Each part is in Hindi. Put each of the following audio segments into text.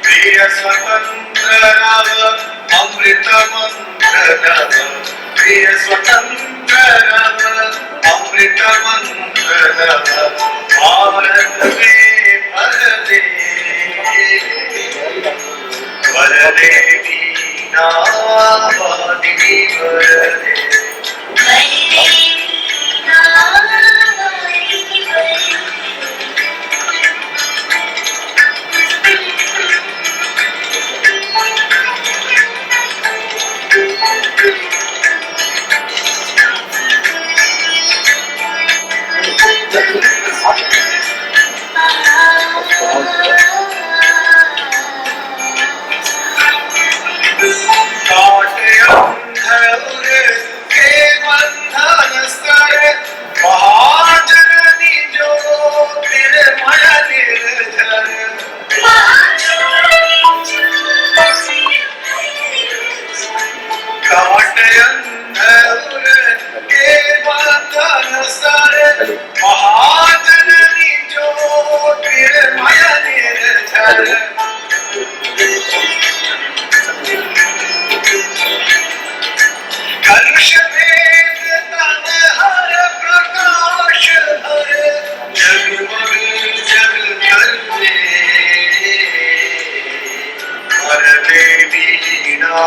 प्रिय स्वतंत्र नव अमृत मंत्र नव, प्रिय स्वतंत्र नव अमृत मंत्र नव, भारत में भर दे वीणा वादिनी वरदे। महाजननी ज्योतिर्मय निर्झर, काट अंधर के बंधन सर, महाजननी ज्योतिर्मय निर्झर। कलुष भेद तन हर प्रकाश भर, जगमग जग करते वरदे वीणा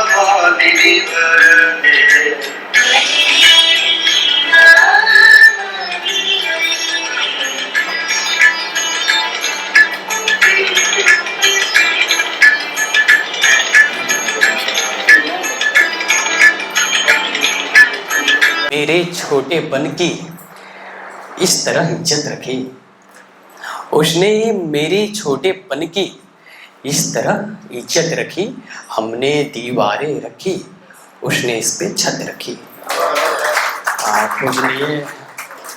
वादिनी वरदे। मेरे छोटेपन की इस तरह इज्जत रखी, उसने मेरे छोटेपन की इस तरह इज्जत रखी, हमने दीवारें रखी, उसने इस पे छत रखी। पूजनीय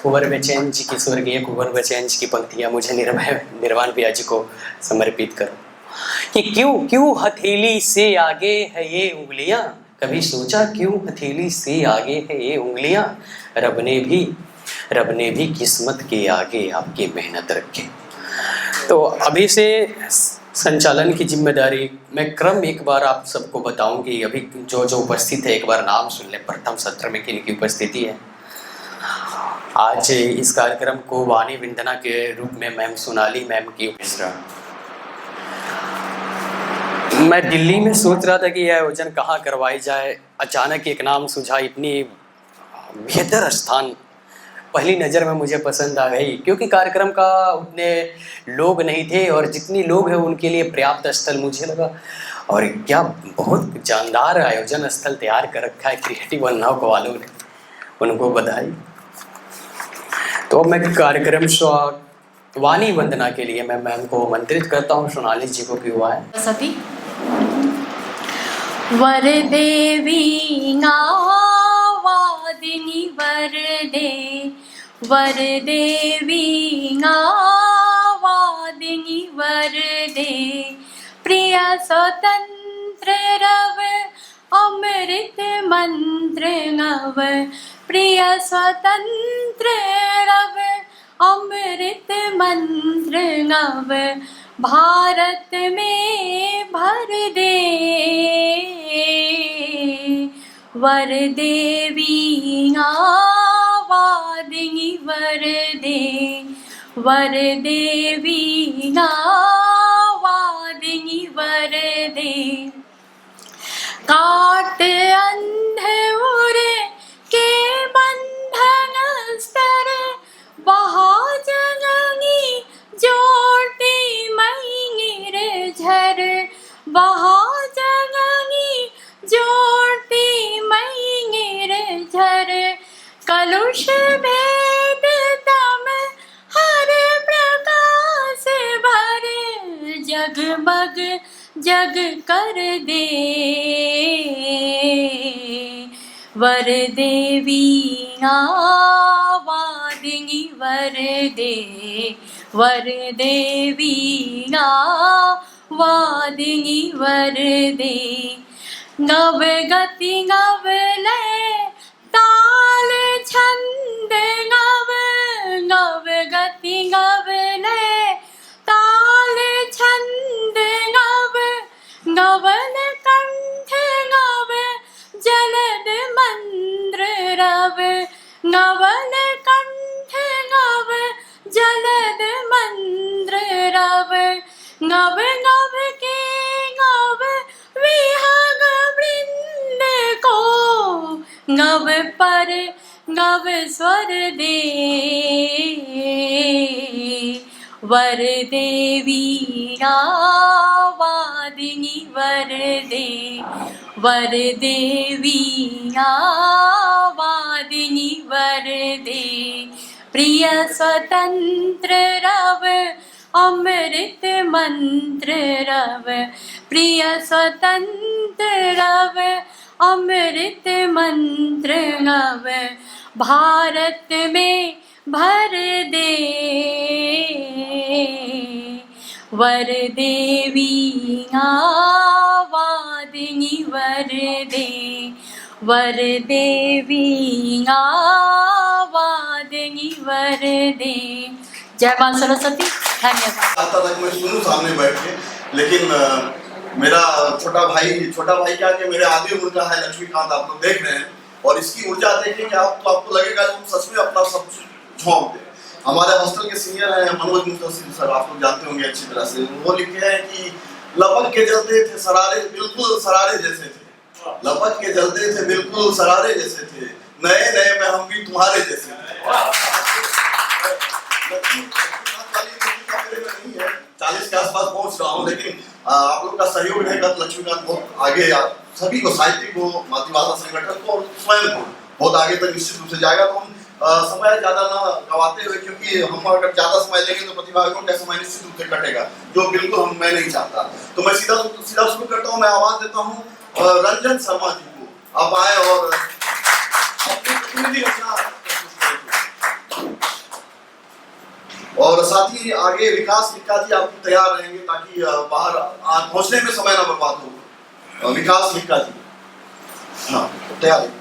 कुंवर बेचैन जी की, स्वर्गीय कुंवर बेचैन जी की पंक्तियां मुझे निर्वाण भैया जी को समर्पित करो कि क्यों क्यों हथेली से आगे है ये उंगलियां, कभी सोचा क्यों हथेली से आगे है ये उंगलियां, रब ने भी किस्मत के आगे आपकी मेहनत रखी। तो अभी से संचालन की जिम्मेदारी मैं क्रम एक बार आप सबको बताऊं कि अभी जो जो उपस्थित है एक बार नाम सुन ले, प्रथम सत्र में किनकी उपस्थिति है। आज इस कार्यक्रम को वाणी वंदना के रूप में मैम सोनाली मैम की मिश्रा। मैं दिल्ली में सोच रहा था कि यह आयोजन कहाँ करवाई जाए, अचानक एक नाम सुझा, इतनी बेहतर स्थान पहली नज़र में मुझे पसंद आ गई, क्योंकि कार्यक्रम का उतने लोग नहीं थे और जितनी लोग हैं उनके लिए पर्याप्त स्थल मुझे लगा। और क्या बहुत जानदार आयोजन स्थल तैयार कर रखा है क्रिएटिव वन्नाव वालों ने, उनको बधाई। तो मैं कार्यक्रम वाणी वंदना के लिए मैं मैम को आमंत्रित करता हूँ, सोनाली जी को भी हुआ है। सती वरदे वीणा वादिनी वरदे, वरदे वीणा वादिनी वरदे, प्रिय स्वतंत्र रव अमृत मंत्र नव, प्रिय स्वतंत्र रव अमृत मंत्र नव, भारत में भर दे वरदे वीणा वादिनी वरदे, वरदे वीणा वादिनी वरदे, काट अंधेर के बंधन स्तर, महाजननी जोड़ती मई निर्झर, महाजननी जोड़ती मई निर्झर, कलुष भेद तम हर प्रकाश भर, जगमग जग कर दे वरदे वीणा वादिनी वरदे, वरदे वीणा वादिनी वरदे, नव गति नव लय ताल छंद नव, रव नवल कंठ नव जलद मंद्र रव नव नभ के नव विहग वृंद को नव पर नव स्वर दे वर देवी वादिनी वर देवी वादिनी वर दे प्रिय स्वतंत्र रव अमृत मंत्र रव प्रिय स्वतंत्र रव अमृत मंत्र रव भारत में भर दे वर देवी वादिनी वर देवी वादिनी वर दे। जय मां सरस्वती। धन्यवाद। आता तक मैं सुनूं सामने बैठ के, लेकिन मेरा छोटा भाई क्या कि मेरे आदि उम्र का है लक्ष्मीकांत, आप लोग देख रहे हैं, और इसकी ऊर्जा देखेंगे आप तो आपको लगेगा कि हम सच में अपना सब झोंक दे। हमारे हॉस्टल के सीनियर हैं मनोज मुंतसिर सर, आप लोग जानते होंगे अच्छी तरह से, वो लिखे हैं कि लपक के जलते थे सरारे, बिल्कुल सरारे जैसे थे, लपक के जलते थे बिल्कुल सरारे जैसे थे, नए नए में हम भी तुम्हारे जैसे थे। 40 के आसपास पहुंच रहा हूँ, लेकिन आप लोग का सहयोग रहेगा तो लक्ष्मीकांत बहुत आगे, सभी को, साहित्य को, मातृभाषा संगठन को और स्वयं को बहुत आगे तक निश्चित रूप से जाएगा। तो हम समय ज्यादा ना गवाते हुए, क्योंकि हम अगर ज्यादा समय लेंगे तो प्रतिभागियों का समय निश्चित रूप से कटेगा, जो बिल्कुल मैं नहीं चाहता। तो मैं सीधा शुरू करता हूँ। मैं आवाज देता हूँ रंजन शर्मा जी को, आप आए और अपनी प्रतिनिधि रचना, और साथ ही आगे विकास निक्का जी आप तैयार रहेंगे ताकि बाहर पहुंचने में समय ना बर्बाद हो। विकास निक्का जी, हाँ तैयार है।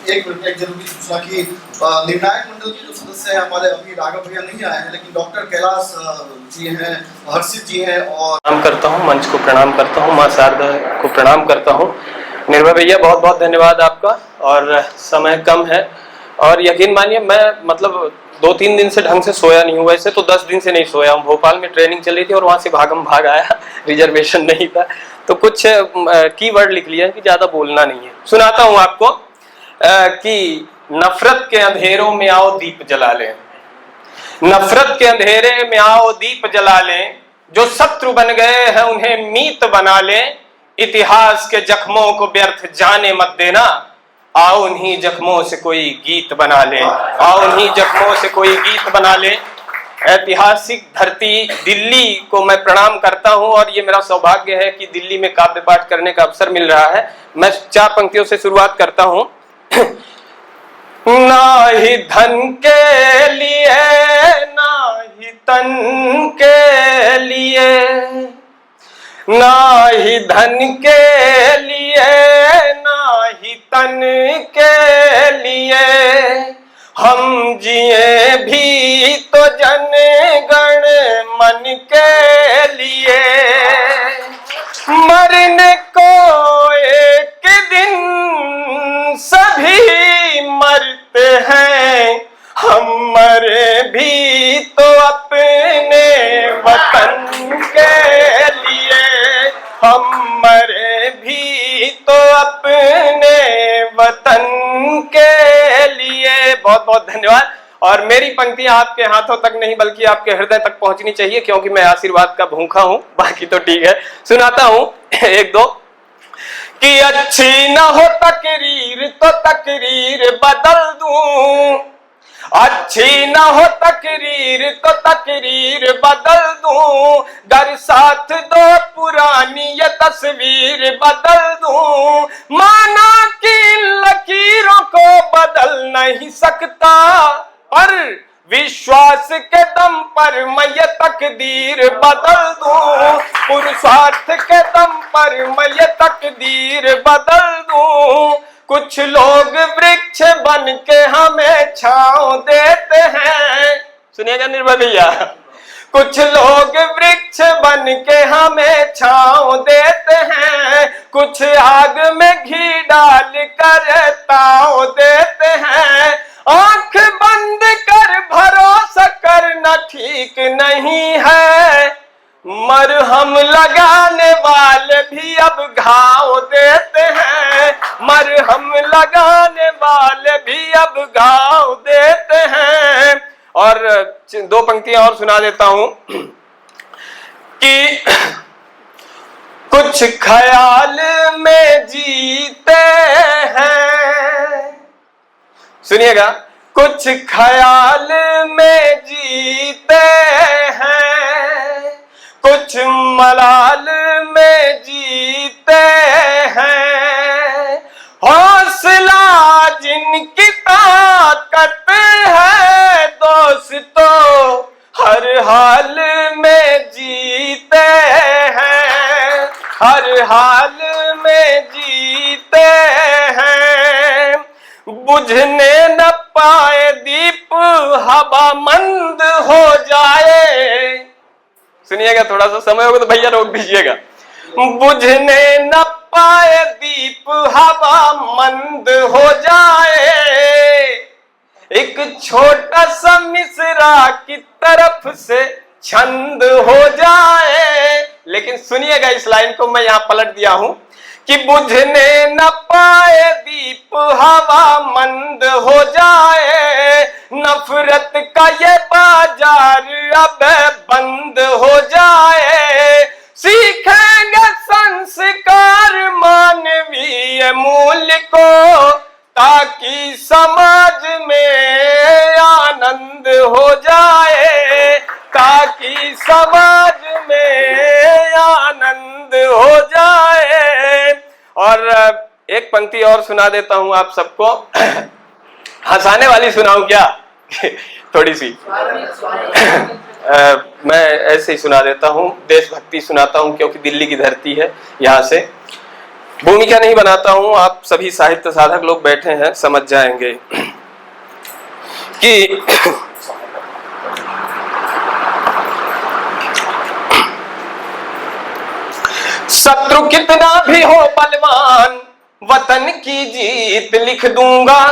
एक मिनट, एक जरूरी सूचना की निर्णायक मंडल के जो सदस्य हैं हमारे, अभी राघव भैया नहीं आए हैं, लेकिन डॉक्टर कैलाश जी हैं, हर्षित जी हैं, और प्रणाम करता हूँ, मंच को प्रणाम करता हूँ, माँ शारदा को प्रणाम करता हूँ। निर्भय भैया बहुत बहुत धन्यवाद आपका, और समय कम है और यकीन मानिए मैं मतलब 2-3 दिन से ढंग से सोया नहीं हूँ। वैसे तो 10 दिन से नहीं सोया हूँ, भोपाल में ट्रेनिंग चल रही थी और वहाँ से भागम भाग आया, रिजर्वेशन नहीं था, तो कुछ कीवर्ड लिख लिया कि ज्यादा बोलना नहीं है। सुनाता हूँ आपको कि नफरत के अंधेरों में आओ दीप जला लें, नफरत के अंधेरे में आओ दीप जला लें, जो शत्रु बन गए हैं उन्हें मीत बना लें, इतिहास के जख्मों को व्यर्थ जाने मत देना, आओ उन्हीं जख्मों से कोई गीत बना ले, आओ उन्हीं जख्मों से कोई गीत बना ले। ऐतिहासिक धरती दिल्ली को मैं प्रणाम करता हूं और ये मेरा सौभाग्य है कि दिल्ली में काव्य पाठ करने का अवसर मिल रहा है। मैं 4 पंक्तियों से शुरुआत करता हूं। ना ही धन के लिए ना ही तन के लिए, ना ही धन के लिए ना ही तन के लिए, हम जिए भी तो जन गण मन के लिए, मरने को एक दिन सभी मरते हैं, हम मरे भी तो अपने वतन के लिए, हम मरे भी तो अपने वतन के लिए। बहुत बहुत धन्यवाद। और मेरी पंक्तियां आपके हाथों तक नहीं बल्कि आपके हृदय तक पहुंचनी चाहिए, क्योंकि मैं आशीर्वाद का भूखा हूं, बाकी तो ठीक है। सुनाता हूं 1-2 कि अच्छी न हो तकरीर तो तकरीर बदल दूं, अच्छी न हो तकरीर तो तकरीर बदल दूं, गर साथ दो पुरानी ये तस्वीर बदल दूं, माना कि लकीरों को बदल नहीं सकता, पर विश्वास के दम पर मैं ये तकदीर बदल दूं, पुरुषार्थ के दम पर मैं ये तकदीर बदल दूं, कुछ लोग वृक्ष बन के हमें छांव देते हैं। सुनिएगा निर्भय भैया, कुछ लोग वृक्ष बन के हमें छांव देते हैं, कुछ आग में घी डाल कर ताव देते हैं। आंख बंद कर भरोसा करना ठीक नहीं है, मरहम लगाने वाले भी अब घाव देते हैं, मरहम लगाने वाले भी अब घाव देते हैं। और दो पंक्तियां और सुना देता हूं कि कुछ ख्याल में जीते हैं, सुनिएगा, कुछ ख्याल में जीते हैं, कुछ मलाल में जीते हैं। हौसला जिनकी ताकत है दोस्तों, हर हाल में जीते हैं, हर हाल में जीते हैं। बुझने न पाए दीप हवा मंद हो जाए, सुनिएगा, थोड़ा सा समय होगा तो भैया रोक दीजिएगा। बुझने न पाए दीप हवा मंद हो जाए, एक छोटा सा मिसरा की तरफ से छंद हो जाए। लेकिन सुनिएगा, इस लाइन को मैं यहां पलट दिया हूं कि बुझने न पाए दीप हवा मंद हो जाए, नफरत का ये बाजार अब बंद हो जाए। सीखेंगे संस्कार मानवीय मूल्य को, ताकि समाज में आनंद हो जाए, ताकि समाज में आनंद हो जाए। और एक पंक्ति और सुना देता हूं आप सबको, हंसाने वाली सुनाऊं क्या? थोड़ी सी मैं ऐसे ही सुना देता हूं, देशभक्ति सुनाता हूं क्योंकि दिल्ली की धरती है, यहां से भूमिका नहीं बनाता हूं। आप सभी साहित्य साधक लोग बैठे हैं, समझ जाएंगे कि शत्रु कितना भी हो बलवान, वतन की जीत लिख दूंगा।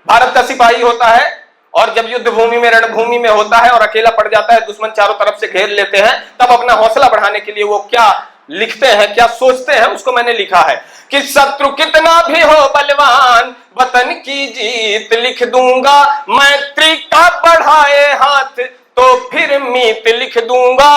भारत का सिपाही होता है और जब युद्ध भूमि में, रणभूमि में होता है और अकेला पड़ जाता है, दुश्मन चारों तरफ से घेर लेते हैं, तब अपना हौसला बढ़ाने के लिए वो क्या लिखते हैं, क्या सोचते हैं, उसको मैंने लिखा है कि शत्रु कितना भी हो बलवान, वतन की जीत लिख दूंगा। मैत्री का बढ़ाए हाथ तो फिर मीत लिख दूंगा।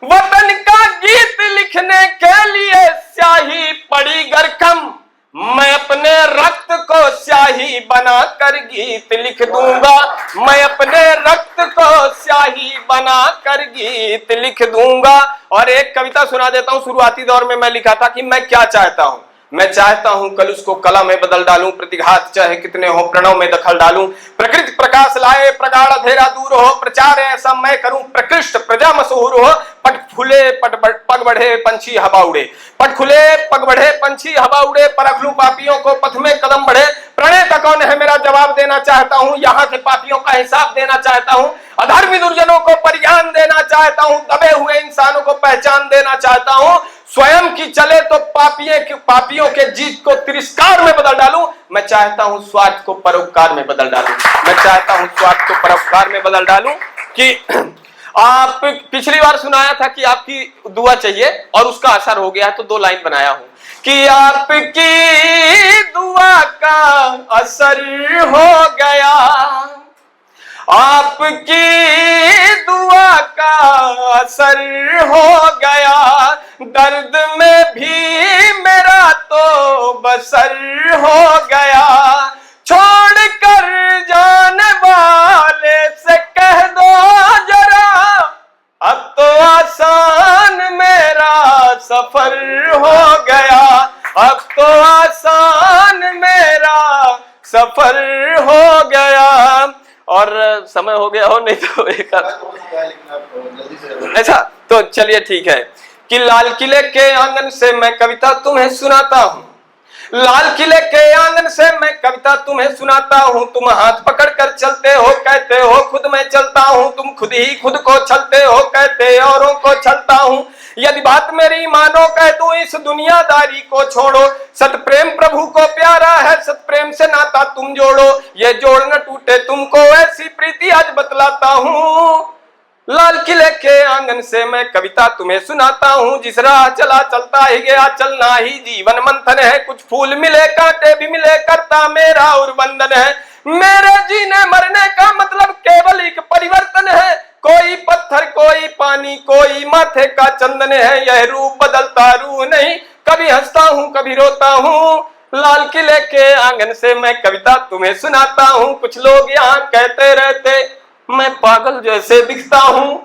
वतन का गीत लिखने के लिए स्याही पड़ी गरकम, मैं अपने रक्त को स्याही बनाकर गीत लिख दूंगा। मैं अपने रक्त को स्याही बनाकर गीत लिख दूंगा। और एक कविता सुना देता हूं, शुरुआती दौर में मैं लिखा था कि मैं क्या चाहता हूं। मैं चाहता हूं कल उसको कला में बदल डालूं, प्रतिघात चाहे कितने हो प्रणव में दखल डालूं। प्रकृति प्रकाश लाए प्रगाढ़ अंधेरा दूर हो, प्रचार ऐसा मैं करूं प्रकृष्ट प्रजा मशहूर हो। पट खुले पग बढ़े पंछी हवा उड़े, पट खुले पग बढ़े पंछी हवा उड़े, परख लूं पापियों को पथ में कदम बढ़े। प्रणय का कौन है मेरा जवाब देना चाहता हूं, यहाँ के पापियों का हिसाब देना चाहता हूं। अधर्मी दुर्जनों को परिज्ञान देना चाहता हूं, दबे हुए इंसानों को पहचान देना चाहता हूं। स्वयं की चले तो पापियों के जीत को तिरस्कार में बदल डालूं। मैं चाहता हूं स्वार्थ को परोपकार में बदल डालूं। मैं चाहता हूं स्वार्थ को परोपकार में बदल डालूं। कि आप पिछली बार सुनाया था कि आपकी दुआ चाहिए और उसका असर हो गया, तो 2 लाइन बनाया हूं कि आपकी दुआ का असर हो गया, आपकी दुआ का असर हो गया। दर्द में भी मेरा तो बसर हो गया। छोड़ कर जाने वाले से कह दो जरा, अब तो आसान मेरा सफर हो गया। अब तो आसान मेरा सफर हो गया। और समय हो गया हो, नहीं तो एक ऐसा तो चलिए ठीक है कि लाल किले के आंगन से मैं कविता तुम्हें सुनाता हूं। लाल किले के आंगन से मैं कविता तुम्हें सुनाता हूँ, तुम हाथ पकड़ कर चलते हो, कहते हो खुद मैं चलता हूँ, तुम खुद ही खुद को छलते हो, कहते औरों को छलता हूँ। यदि बात मेरी मानो, कह दूं इस दुनियादारी को छोड़ो, सत प्रेम प्रभु को प्यारा है, सत प्रेम से नाता तुम जोड़ो, ये जोड़ न टूटे तुमको, ऐसी प्रीति आज बतलाता हूँ। लाल किले के आंगन से मैं कविता तुम्हें सुनाता हूँ, जिस राह चला चलता ही गया, चलना ही जीवन मंथन है, कुछ फूल मिले कांटे भी मिले, करता मेरा और वंदन है। मेरे जीने मरने का मतलब केवल एक परिवर्तन है, कोई पत्थर कोई पानी कोई माथे का चंदन है, यह रूप बदलता रूह नहीं, कभी हंसता हूँ कभी रोता हूँ। लाल किले के आंगन से मैं कविता तुम्हें सुनाता हूँ, कुछ लोग यहाँ कहते रहते मैं पागल जैसे दिखता हूँ,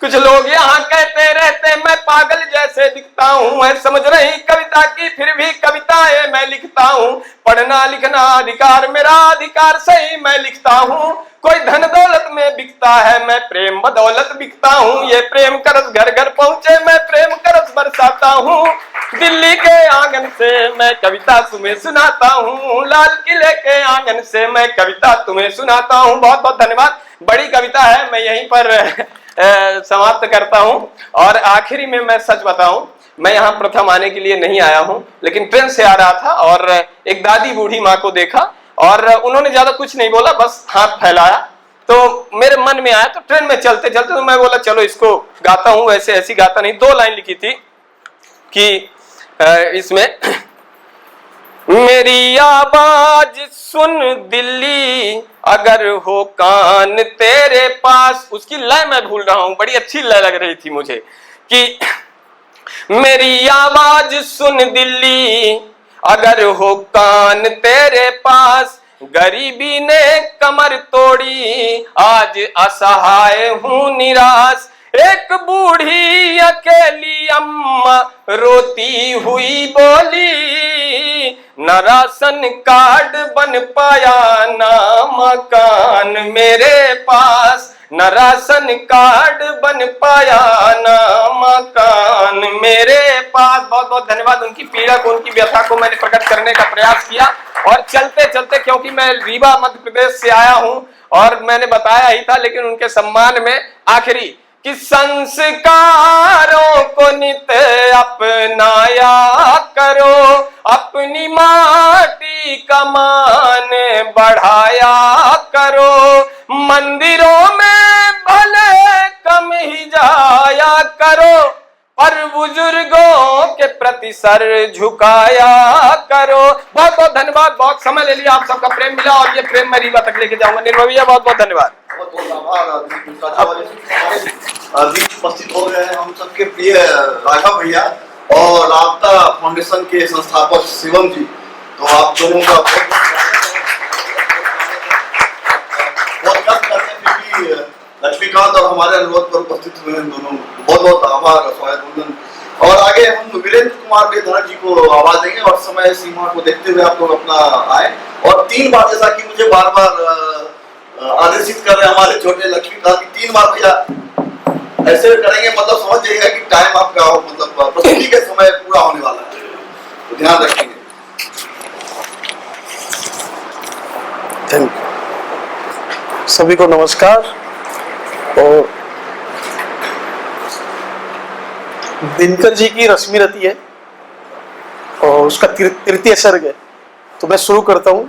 कुछ लोग यहाँ कहते रहते मैं पागल जैसे दिखता हूँ, मैं समझ रही कविता की फिर भी कविताएं मैं लिखता हूँ, पढ़ना लिखना अधिकार मेरा, अधिकार से ही मैं लिखता हूँ। कोई धन दौलत में बिकता है, मैं प्रेम बदौलत बिकता हूँ, ये प्रेम करस घर घर पहुँचे, मैं प्रेम करस बरसाता हूँ। दिल्ली के आंगन से मैं कविता तुम्हें सुनाता हूँ, लाल किले के आंगन से मैं कविता तुम्हें सुनाता हूँ। बहुत बहुत धन्यवाद। बड़ी कविता है, मैं यहीं पर समाप्त करता हूँ। और आखिरी में मैं सच बताऊं, मैं यहाँ प्रथम आने के लिए नहीं आया हूँ, लेकिन ट्रेन से आ रहा था और एक दादी बूढ़ी माँ को देखा और उन्होंने ज्यादा कुछ नहीं बोला, बस हाथ फैलाया, तो मेरे मन में आया। तो ट्रेन में चलते चलते तो मैं बोला चलो इसको गाता हूँ, वैसे ऐसी गाता नहीं। 2 लाइन लिखी थी कि इसमें मेरी आवाज सुन दिल्ली अगर हो कान तेरे पास, उसकी लय मैं भूल रहा हूं, बड़ी अच्छी लय लग रही थी मुझे कि मेरी आवाज सुन दिल्ली अगर हो कान तेरे पास, गरीबी ने कमर तोड़ी आज असहाय हूं निराश, एक बूढ़ी अकेली अम्मा रोती हुई बोली, न राशन कार्ड बन पाया ना मकान मेरे पास, न राशन कार्ड बन पाया ना मकान मेरे पास। बहुत बहुत धन्यवाद। उनकी पीड़ा को, उनकी व्यथा को मैंने प्रकट करने का प्रयास किया। और चलते चलते, क्योंकि मैं रीवा मध्य प्रदेश से आया हूं और मैंने बताया ही था, लेकिन उनके सम्मान में आखिरी कि संस्कारों को नित अपनाया करो, अपनी माटी का मान बढ़ाया करो, मंदिरों में भले कम ही जाया करो, पर बुजुर्गों के प्रति सर झुकाया करो। बहुत बहुत धन्यवाद। बहुत समय ले लिया, आप सबका प्रेम मिला और ये प्रेम मैं रीवा तक लेके जाऊंगा। निर्मल भैया बहुत बहुत धन्यवाद। बहुत बहुत आभार। बीच उपस्थित हो गए हैं हम सबके प्रिय राघव भैया और राबता फाउंडेशन के संस्थापक शिवम जी। तो आप दोनों का बहुत करते हैं कि लक्ष्मीकांत और हमारे अनुरोध पर उपस्थित हुए हैं दोनों। बहुत बहुत आभार, स्वागत वंदन। और आगे हम वीरेंद्र कुमार बेधर जी को आवाज देंगे और समय सीमा को देखते हुए आप लोग अपना आए। और 3 बार, जैसा कि मुझे बार बार आदेशित कर रहे हैं हमारे छोटे लक्ष्मीकांत की, 3 बार भैया ऐसे करेंगे, मतलब समझ जाइएगा कि टाइम आपका मतलब प्रस्तुति के समय पूरा होने वाला है, तो ध्यान रखेंगे। सभी को नमस्कार। और दिनकर जी की रश्मि रती है और उसका तृतीय सर्ग है, तो मैं शुरू करता हूं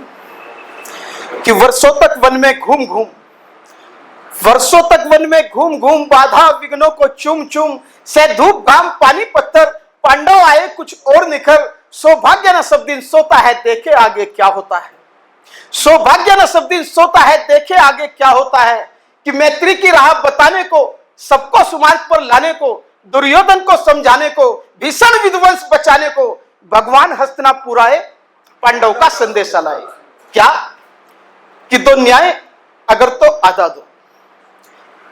कि वर्षों तक वन में घूम घूम, वर्षों तक वन में घूम घूम, बाधा विघ्नों को चुम चुम, से धूप घाम पानी पत्थर, पांडव आए कुछ और निखर, सौभाग्य न सब दिन सोता है देखे आगे क्या होता है, सौभाग्य न सब दिन सोता है देखे आगे क्या होता है, कि मैत्री की राह बताने को, सबको सुमार्ग पर लाने को, दुर्योधन को समझाने को, भीषण विध्वंस बचाने को, भगवान हस्तिनापुर आए पांडव का संदेश लाए। क्या कि 2 न्याय अगर तो आधा दो,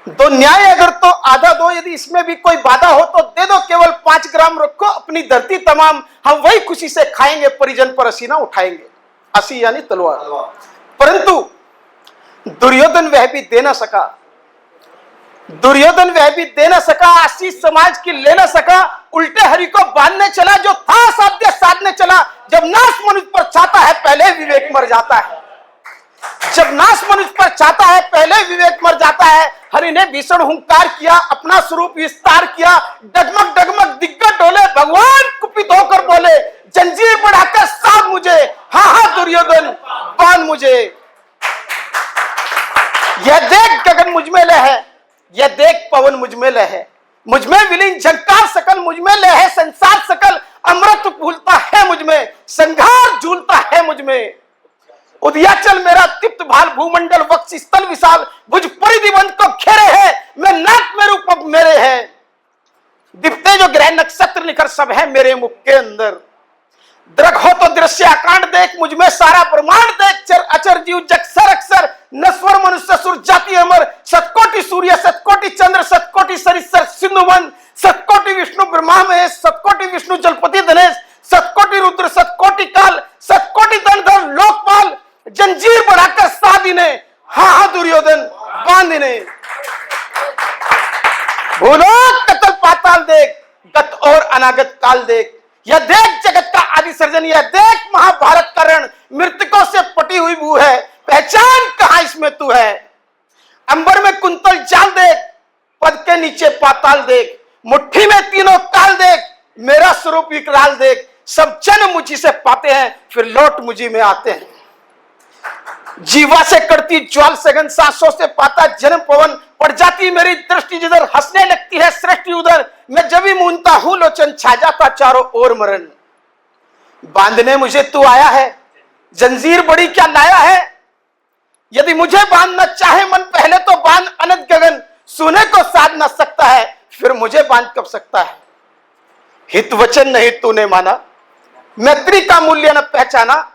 2 न्याय अगर तो आधा दो, यदि इसमें भी कोई बाधा हो तो दे दो, केवल 5 ग्राम रखो अपनी धरती तमाम, हम वही खुशी से खाएंगे, परिजन पर असीना उठाएंगे। असी यानी तलवार। परंतु दुर्योधन वह भी दे ना सका, दुर्योधन वह भी दे ना सका, आशीष समाज की ले ना सका, उल्टे हरि को बांधने चला, जो था साध्य साधने चला, जब नाश मनुष्य पर चाहता है पहले विवेक मर जाता है। जब नाश मनुष्य पर चाहता है पहले विवेक मर जाता है। हरि ने भीषण हुंकार किया, अपना स्वरूप विस्तार किया, डगमग डगमग दिग्गज डोले, भगवान कुपित होकर बोले, जंजीर बढ़ाकर साध मुझे, हाँ हाँ दुर्योधन बांध मुझे। यह देख गगन मुझ में लय है, यह देख पवन मुझ में लय है, मुझ में विलीन झंकार सकल मुझ में लय है, संसार सकल अमृत फूलता है मुझ में, संघार झूलता है मुझ में। उदयाचल मेरा तिप्त भाल, भूमंडल वक्ष स्थल विशाल, भुज परिधिबंध को घेरे है, मैं नाक में रूप मेरे है। दिखते जो ग्रह नक्षत्र निखर सब है मेरे मुख के अंदर। दृक हो तो दृश्य आकांड देख, मुझ में सारा ब्रह्मांड देख, चर अचर जीव जगसर अक्षर, नस्वर मनुष्य सुर जाति अमर, सतकोटि सूर्य सतकोटि चंद्र, सतकोटि सरिसर सिंधुमन, सतकोटि विष्णु ब्रह्मा महेश, सतकोटि विष्णु जलपति धनेश, सतकोटि रुद्र सतकोटि काल, सतकोटि धनधर लोकपाल, जंजीर बढ़ाकर साध इन्हें, हाँ हाँ दुर्योधन बांध इन्हें। भूलोक कतल पाताल देख, गत और अनागत काल देख, यह देख जगत का आदि सर्जन, यह देख महाभारत का रण, मृतकों से पटी हुई भू है, पहचान कहां इसमें तू है। अंबर में कुंतल जाल देख, पद के नीचे पाताल देख, मुट्ठी में तीनों काल देख, मेरा स्वरूप विकराल देख, सब जन मुझी से पाते हैं फिर लौट मुझी में आते हैं। जीवा से करती ज्वाल सघन, सांसों से पाता जन्म पवन, पड़ जाती मेरी दृष्टि जिधर, हंसने लगती है सृष्टि उधर, मैं जब भी मूंदता हूं लोचन छा जाता चारों ओर मरण। बांधने मुझे तू आया है, जंजीर बड़ी क्या लाया है, यदि मुझे बांधना चाहे मन पहले तो बांध अनंत गगन, सुने को साध न सकता है फिर मुझे बांध कब सकता है। हित वचन नहीं तूने माना, मैत्री का मूल्य न पहचाना,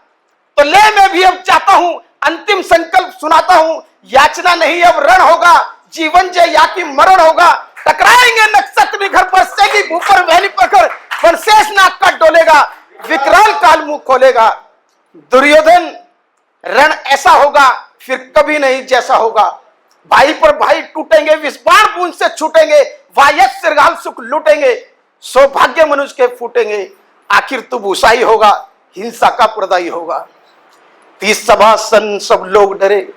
तो ले मैं भी अब चाहता हूं, अंतिम संकल्प सुनाता हूं, याचना नहीं अब रण होगा, जीवन जय या कि मरण होगा। टकराएंगे नक्षत्र निखर, बरसेगी भू पर वैली प्रखर, वनशेष नाक का डोलेगा, विकराल काल मुंह खोलेगा। दुर्योधन रण ऐसा होगा फिर कभी नहीं जैसा होगा, भाई पर भाई टूटेंगे, विस्बाण बूंद से छूटेंगे, वायस श्रृंगाल सुख लूटेंगे, सौभाग्य मनुष्य के फूटेंगे, आखिर तू भूसाई होगा, हिंसा का प्रदायी होगा। 30 सभासन सब लोग डरे,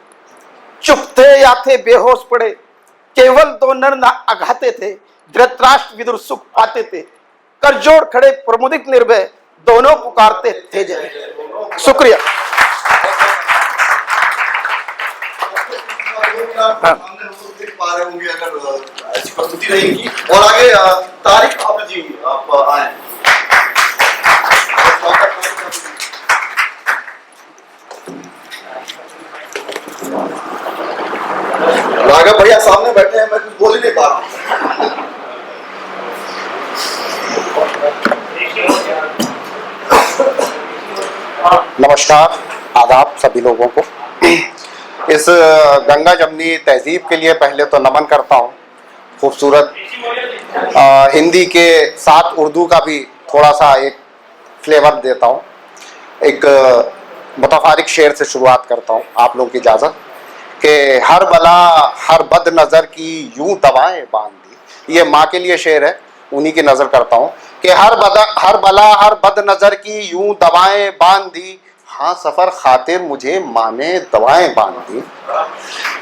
चुप थे या थे बेहोश पड़े, केवल 2 नर अघाते थे, धृतराष्ट्र विदुर सुख पाते थे, कर जोड़ खड़े प्रमुदित निर्भय, दोनों पुकारते थे जय। शुक्रिया। देख पा रहे होंगे अगर ऐसी प्रस्तुति रहेगी। और आगे तारिक आप जी आप आए। राघव भैया सामने बैठे हैं, मैं कुछ बोल ही नहीं पा रहा। नमस्कार, आदाब सभी लोगों को। इस गंगा जमनी तहजीब के लिए पहले तो नमन करता हूँ। खूबसूरत हिंदी के साथ उर्दू का भी थोड़ा सा एक फ्लेवर देता हूँ। एक मुतफारिक शेर से शुरुआत करता हूँ, आप लोगों की इजाज़त। कि हर बला हर बद नज़र की यूं दवाएं बांध दी, ये माँ के लिए शेर है, उन्हीं की नज़र करता हूँ। कि हर बला हर बद नज़र की यूं दवाएं बांध दी, हाँ सफ़र खातिर मुझे माँ ने दवाएं बांध दी,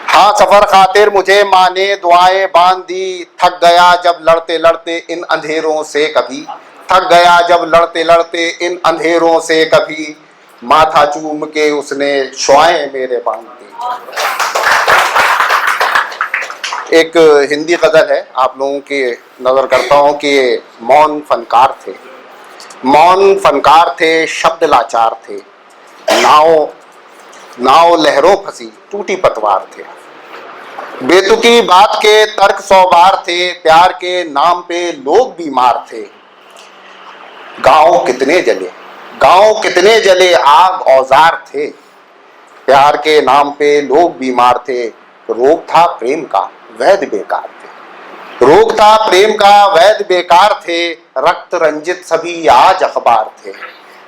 हाँ सफ़र खातिर मुझे माँ ने दुआएं बांध दी। थक गया जब लड़ते लड़ते इन अंधेरों से कभी, थक गया जब लड़ते लड़ते इन अंधेरों से कभी, माथा चूम के उसने शुआएं मेरे बांध दी। एक हिंदी गज़ल है, आप लोगों की नज़र करता हूँ कि मौन फनकार थे, मौन फनकार थे, शब्द लाचार थे, नाव लहरों फंसी टूटी पतवार थे, बेतुकी बात के तर्क 100 बार थे, प्यार के नाम पे लोग बीमार थे। गांव कितने जले आग औजार थे, प्यार के नाम पे लोग बीमार थे। रोग था प्रेम का वैद्य बेकार थे, रोग था प्रेम का वैद्य बेकार थे। रक्त रंजित सभी आज अखबार थे,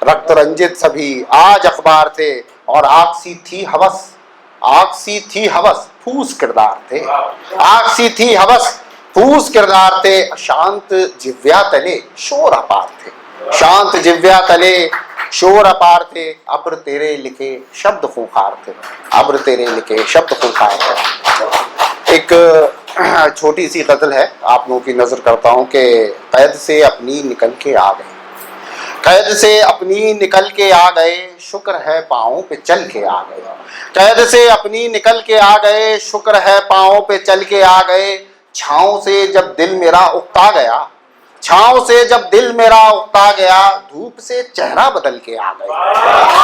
रक्त रंजित सभी आज अखबार थे। और आग सी थी हवस फूस किरदार थे, आग सी थी हवस फूस किरदार थे। शांत जिव्या तले शोर अपार थे, शांत जिव्या तले शोर अपार थे, अब्र तेरे लिखे शब्द खूंखार थे, अब्र तेरे लिखे शब्द खूंखार थे। एक छोटी सी गजल है, आप लोगों की नजर करता हूं कि कैद से अपनी निकल के आ गए, कैद से अपनी निकल के आ गए, शुक्र है पाँवों पे चल के आ गए, कैद से अपनी निकल के आ गए, शुक्र है पाँवों पे चल के आ गए। छाँव से जब दिल मेरा उकता गया, छाँव से जब दिल मेरा उकता गया, धूप से चेहरा बदल के आ गए,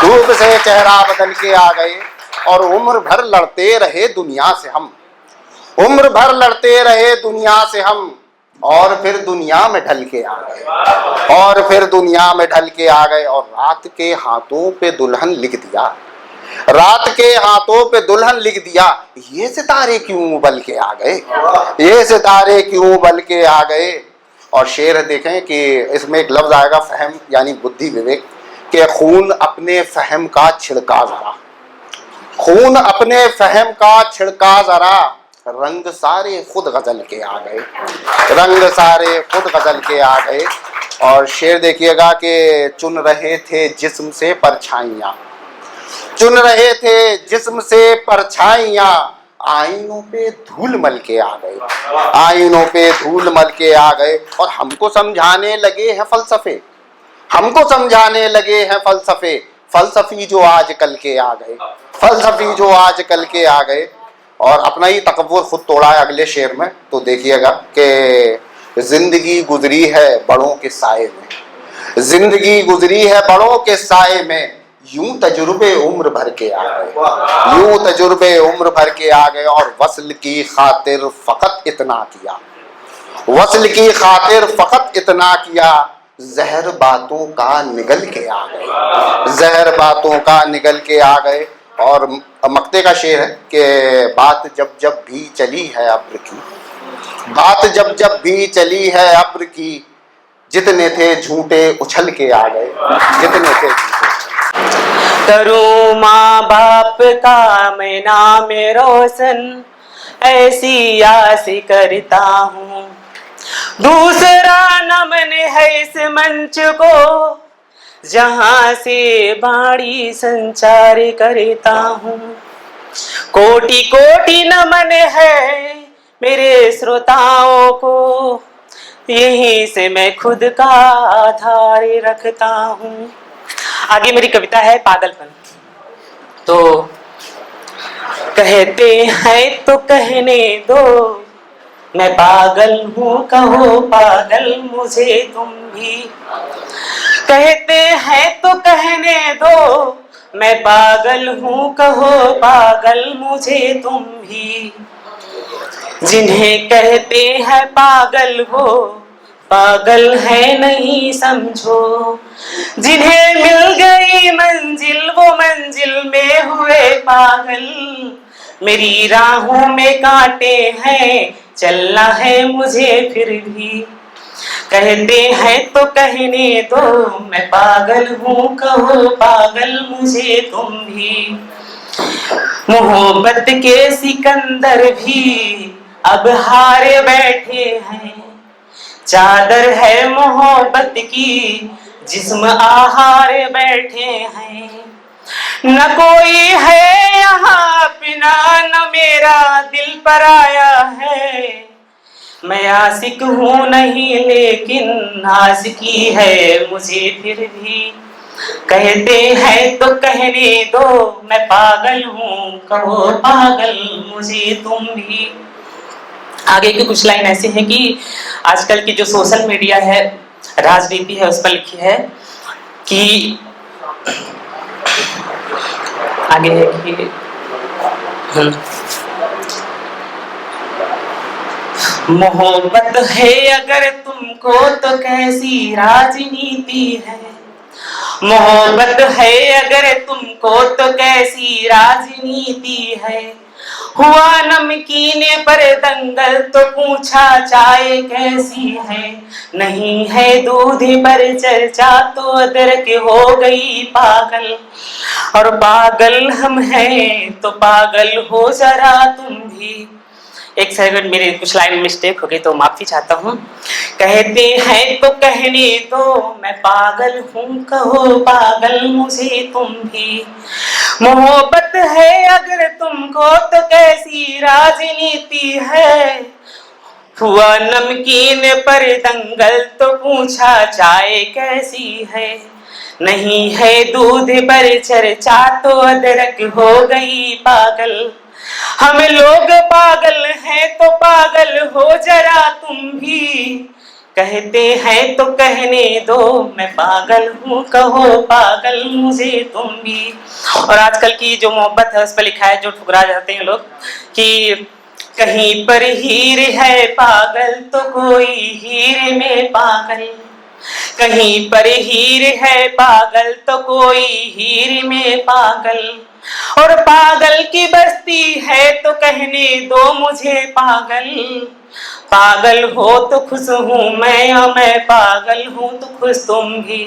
धूप से चेहरा बदल के आ गए। और उम्र भर लड़ते रहे दुनिया से हम, उम्र भर लड़ते रहे दुनिया से हम, और फिर दुनिया में ढल के आ गए, और फिर दुनिया में ढल के आ गए। और रात के हाथों पे दुल्हन लिख दिया, रात के हाथों पे दुल्हन लिख दिया, ये सितारे क्यों उबल के आ गए, ये सितारे क्यों उबल के आ गए। और शेर देखें कि इसमें एक लफ्ज आएगा फहम, यानी बुद्धि विवेक, के खून अपने फहम का छिड़का जरा, खून अपने फहम का छिड़का जरा, रंग सारे खुद गजल के आ गए, रंग सारे खुद गजल के आ गए। और शेर देखिएगा कि चुन रहे थे जिस्म से परछाइयाँ, चुन रहे थे जिस्म से परछाइयाँ, आईनों पे धूल मल के आ गए, आईनों पे धूल मल के आ गए। और हमको समझाने लगे हैं फलसफे, हमको समझाने लगे हैं फलसफे, फलसफी जो आज कल के आ गए, फलसफी जो आज कल के आ गए। और अपना ही तकव्वुर खुद तोड़ा है अगले शेर में, तो देखिएगा कि जिंदगी गुजरी है बड़ों के साए में, जिंदगी गुजरी है बड़ों के साए में, यूं तजुर्बे उम्र भर के आ गए, यूं तजुर्बे उम्र भर के आ गए। और वस्ल की खातिर फकत इतना किया, वस्ल की खातिर फकत इतना किया, जहर बातों का निगल के आ गए, जहर बातों का निगल के आ गए। और मक्ते का शेर है कि बात जब जब भी चली है अब्र की, बात जब जब भी चली है अब्र की, जितने थे झूठे उछल के आ गए, जितने थे झूठे। करूँ माँ बाप का मैं नाम रोशन, ऐसी आस करता हूँ, दूसरा नमन है इस मंच को, जहाँ से बाणी संचार करता हूँ। कोटि कोटि नमन है मेरे श्रोताओं को, यहीं से मैं खुद का आधार रखता हूँ। आगे मेरी कविता है पागलपन। तो कहते हैं तो कहने दो, मैं पागल हूँ कहो पागल मुझे तुम भी, कहते हैं तो कहने दो, मैं पागल हूँ कहो पागल मुझे तुम भी। जिन्हें कहते हैं पागल वो पागल है नहीं समझो, जिन्हें मिल गई मंजिल वो मंजिल में हुए पागल। मेरी राहों में कांटे हैं चलना है मुझे फिर भी, कहते हैं तो कहने दो, मैं पागल हूँ कहो पागल मुझे तुम भी। मोहब्बत के सिकंदर भी अब हारे बैठे हैं, चादर है मोहब्बत की जिस्म आहार बैठे हैं। न कोई है यहाँ अपना न मेरा दिल पर आया है, मैं आशिक हूँ नहीं लेकिन आशिकी है मुझे फिर भी, कहते हैं तो कहने दो, मैं पागल हूँ कहो पागल मुझे तुम भी। आगे की कुछ लाइन ऐसी है कि आजकल की जो सोशल मीडिया है, राजनीति है, उस पर लिखी है कि आगे है कि मोहब्बत है अगर तुमको तो कैसी राजनीति है, मोहब्बत है अगर तुमको तो कैसी राजनीति है। हुआ नमकीन पर दंगल तो पूछा चाय कैसी है, नहीं है दूध पर चर्चा तो अदरक हो गई पागल। और पागल हम हैं तो पागल हो जरा तुम भी, एक सेकंड मेरी कुछ लाइन मिस्टेक हो गई तो माफी चाहता हूँ। कहते हैं तो कहने दो मैं पागल हूँ, कहो पागल मुझे तुम भी। मोहब्बत है अगर तुमको तो कैसी राजनीति है। हुआ नमकीन पर दंगल तो पूछा चाय कैसी है। नहीं है दूध पर चर्चा तो अदरक हो गई पागल। हम लोग पागल हैं तो पागल हो जरा तुम भी। कहते हैं तो कहने दो मैं पागल हूँ, कहो पागल मुझे तुम भी। और आजकल की जो मोहब्बत है उस पर लिखा है, जो ठुकरा जाते हैं लोग कि कहीं पर हीर है पागल तो कोई हीरे में पागल। कहीं पर हीर है पागल तो कोई हीर में पागल। और पागल की बस्ती है तो कहने दो मुझे पागल। पागल हो तो खुश हूँ मैं, और मैं पागल हूँ तो खुश तुम भी।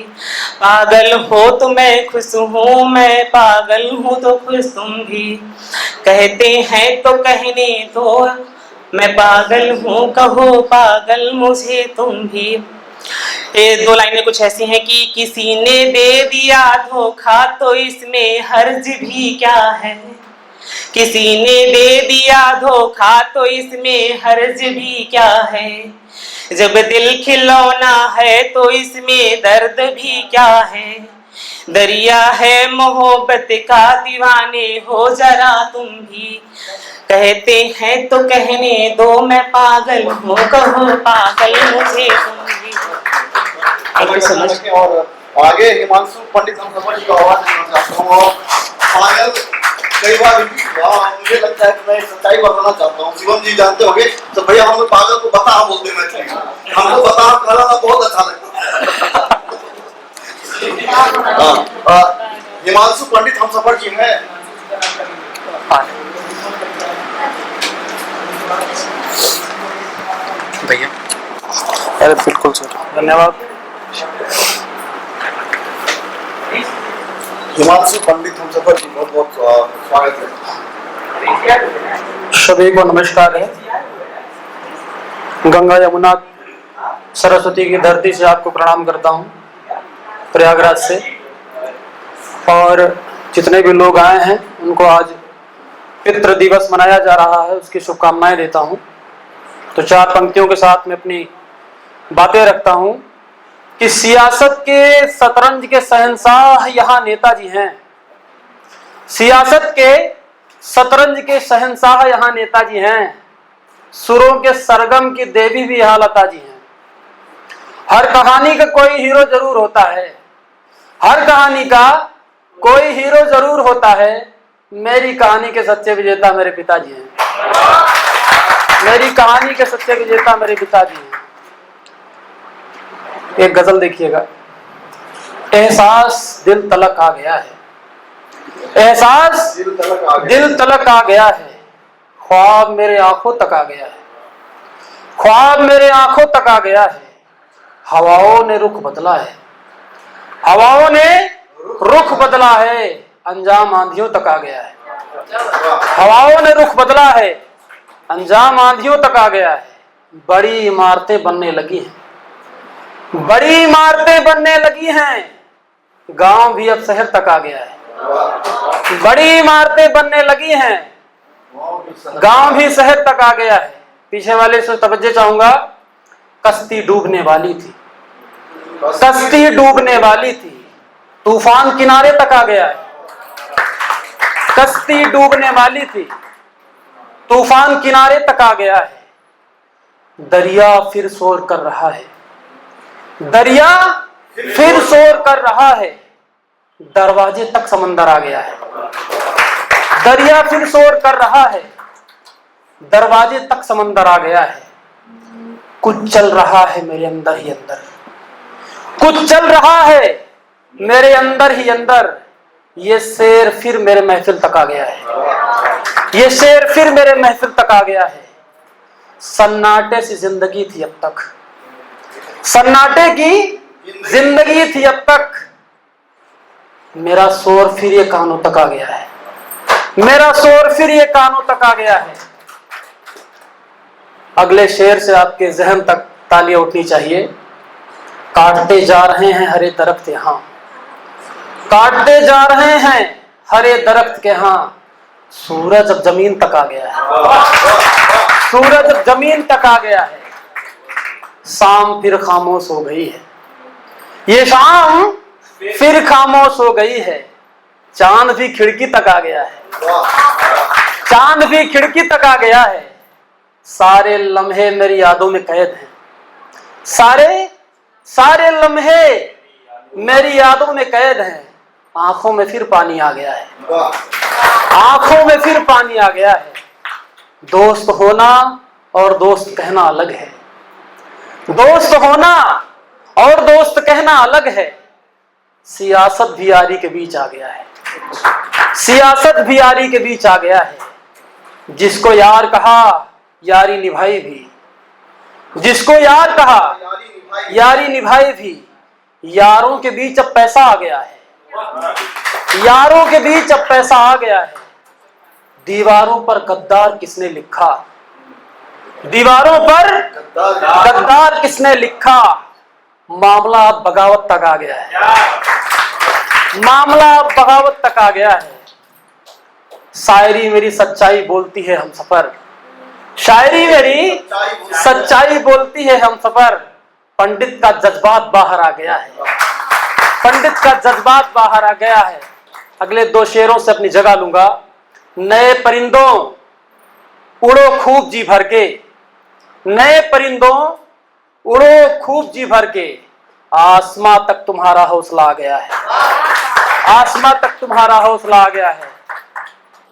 पागल हो तो मैं खुश हूँ, मैं पागल हूँ तो खुश तुम भी। कहते हैं तो कहने दो मैं पागल हूँ, कहो पागल मुझे तुम भी। ये दो लाइनें कुछ ऐसी हैं कि किसी ने दे दिया धोखा तो इसमें हर्ज भी क्या है। किसी ने दे दिया धोखा तो इसमें हर्ज भी क्या है। जब दिल खिलौना है तो इसमें दर्द भी क्या है। दरिया है मोहब्बत का दीवाने हो जरा तुम भी। कहते हैं तो कहने दो मैं पागल हूँ, कहो पागल मुझे तुम भी। Thank you so much. और आगे हिमांशु पंडित हम सफर जी का आवाज सुनना चाहता हूँ। और पागल कई बार मुझे लगता है कि मैं सच्चाई बताना चाहता हूँ। शिवम जी जानते होंगे तो भैया हम लोग पागल को बता बोलते हैं मैथिली में। हमको बता कहना बहुत अच्छा लगता है। हिमांशु पंडित हम सफर जी हैं। भैया अरे बिल्कुल सर, धन्यवाद। हिमांशु पंडित हम सफर जी बहुत बहुत स्वागत है। सभी को नमस्कार है। गंगा यमुना सरस्वती की धरती से आपको प्रणाम करता हूँ, प्रयागराज से। और जितने भी लोग आए हैं उनको आज पितृ दिवस मनाया जा रहा है, उसकी शुभकामनाएं देता हूँ। तो चार पंक्तियों के साथ में अपनी बातें रखता हूँ कि सियासत के शतरंज के शहंशाह यहाँ नेताजी हैं। सियासत के शतरंज के शहंशाह यहाँ नेताजी हैं। सुरों के सरगम की देवी भी यहाँ लता जी हैं। हर कहानी का कोई हीरो जरूर होता है। हर कहानी का कोई हीरो जरूर होता है। मेरी कहानी के सच्चे विजेता मेरे पिताजी हैं। मेरी कहानी के सच्चे विजेता मेरे पिताजी हैं। एक गजल देखिएगा। एहसास दिल तलक आ गया है। एहसास दिल तलक आ गया है। ख्वाब मेरे आंखों तक आ गया है। ख्वाब मेरे आंखों तक आ गया है। हवाओं ने रुख बदला है। हवाओं ने रुख बदला है। अंजाम आंधियों तक आ गया है। हवाओं ने रुख बदला है। अंजाम आंधियों तक आ गया है। बड़ी इमारतें बनने लगी हैं। बड़ी इमारतें बनने लगी हैं। गांव भी अब शहर तक आ गया है। बड़ी इमारतें बनने लगी हैं। गांव भी शहर तक आ गया है। पीछे वाले से तवज्जो चाहूंगा। कश्ती डूबने वाली थी। कश्ती डूबने वाली थी। तूफान किनारे तक आ गया है। कश्ती डूबने वाली थी। तूफान किनारे तक आ गया है। दरिया फिर शोर कर रहा है। दरिया फिर शोर कर रहा है। दरवाजे तक समंदर आ गया है। दरिया फिर शोर कर रहा है। दरवाजे तक समंदर आ गया है। कुछ चल रहा है मेरे अंदर ही अंदर। कुछ चल रहा है मेरे अंदर ही अंदर। ये शेर फिर मेरे महफिल तक आ गया है। ये शेर फिर मेरे महफिल तक आ गया है। सन्नाटे से जिंदगी थी अब तक। सन्नाटे की जिंदगी थी अब तक। मेरा शोर फिर ये कानों तक आ गया है। मेरा शोर फिर ये कानों तक आ गया है। अगले शेर से आपके जहन तक तालियां उठनी चाहिए। काटते जा रहे हैं हरे दरख्त यहाँ, काटते जा रहे हैं हरे दरख्त के यहाँ, सूरज अब जमीन तक आ गया है, सूरज अब जमीन तक आ गया है, शाम फिर खामोश हो गई है, ये शाम फिर खामोश हो गई है, चांद भी खिड़की तक आ गया है, चांद भी खिड़की तक आ गया है, सारे लम्हे मेरी यादों में कैद हैं, सारे सारे लम्हे मेरी यादों में कैद हैं, आंखों में फिर पानी आ गया है, आंखों में फिर पानी आ गया है। दोस्त होना और दोस्त कहना अलग है, दोस्त होना और दोस्त कहना अलग है, सियासत भी यारी के बीच आ गया है, सियासत भी यारी के बीच आ गया है। जिसको यार कहा यारी निभाई भी, जिसको यार कहा यारी निभाई भी, यारों के बीच अब पैसा आ गया है, यारों के बीच अब पैसा आ गया है। दीवारों पर गद्दार किसने लिखा, दीवारों पर गद्दार किसने लिखा, मामला अब बगावत तक आ गया है, मामला अब बगावत तक आ गया है। शायरी मेरी सच्चाई बोलती है हम सफर, शायरी मेरी सच्चाई बोलती है हम सफर, पंडित का जज्बात बाहर आ गया है, पंडित का जज्बात बाहर आ गया है। अगले दो शेरों से अपनी जगह लूंगा। नए परिंदों उड़ो खूब जी भर के, नए परिंदों उड़ो खूब जी भर के, आसमां तक तुम्हारा हौसला आ गया है, आसमां तक तुम्हारा हौसला आ गया है।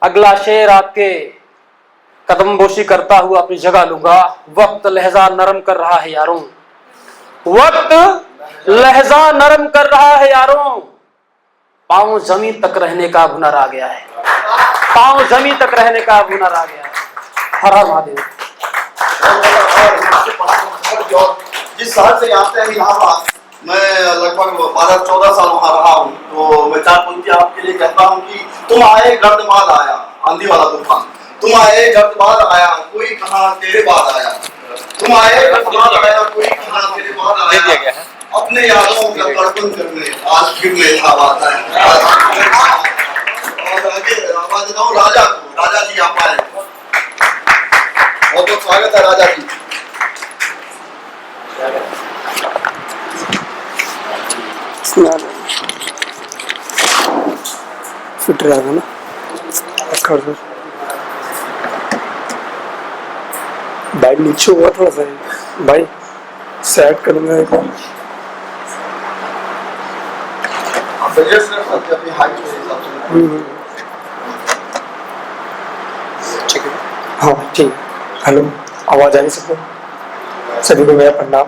अगला शेर आपके कदमबोशी करता हुआ अपनी जगह लूंगा। वक्त लहजा नरम कर रहा है यारों, वक्त लहजा नरम कर रहा है यारों, पांव जमीन तक रहने का अब हुनर आ गया है, पांव जमीन तक रहने का अब हुनर आ गया है। हर हर महादेव। जिस शहर से आते हैं इलाहाबाद, मैं लगभग 12-14 साल वहाँ रहा हूँ, तो मैं 4 पंक्ति आपके लिए कहता हूँ कि तुम आए गर्दबाद आया, आंधी वाला तूफान, तुम आए गर्दबाद आया, कोई कहाँ तेरे बाद आया, तुम आए गर्दबाद आया, कोई कहाँ तेरे बाद आया, अपने यादों का तर्पण करने आज फिर मैं इलाहाबाद आया। और आगे आवाज देता हूँ राजा को, राजा जी आप आए, बहुत बहुत स्वागत है राजा जी। फिट रहेगा ना, कर दो भाई, नीचे हुआ थोड़ा सा भाई, सेट कर दूंगा एक बार। आप एडजस्ट कर सकते हैं अपनी हाइट के हिसाब से। ठीक है, हाँ ठीक है। हेलो, आवाज आ रही सबको? सभी को मेरा प्रणाम।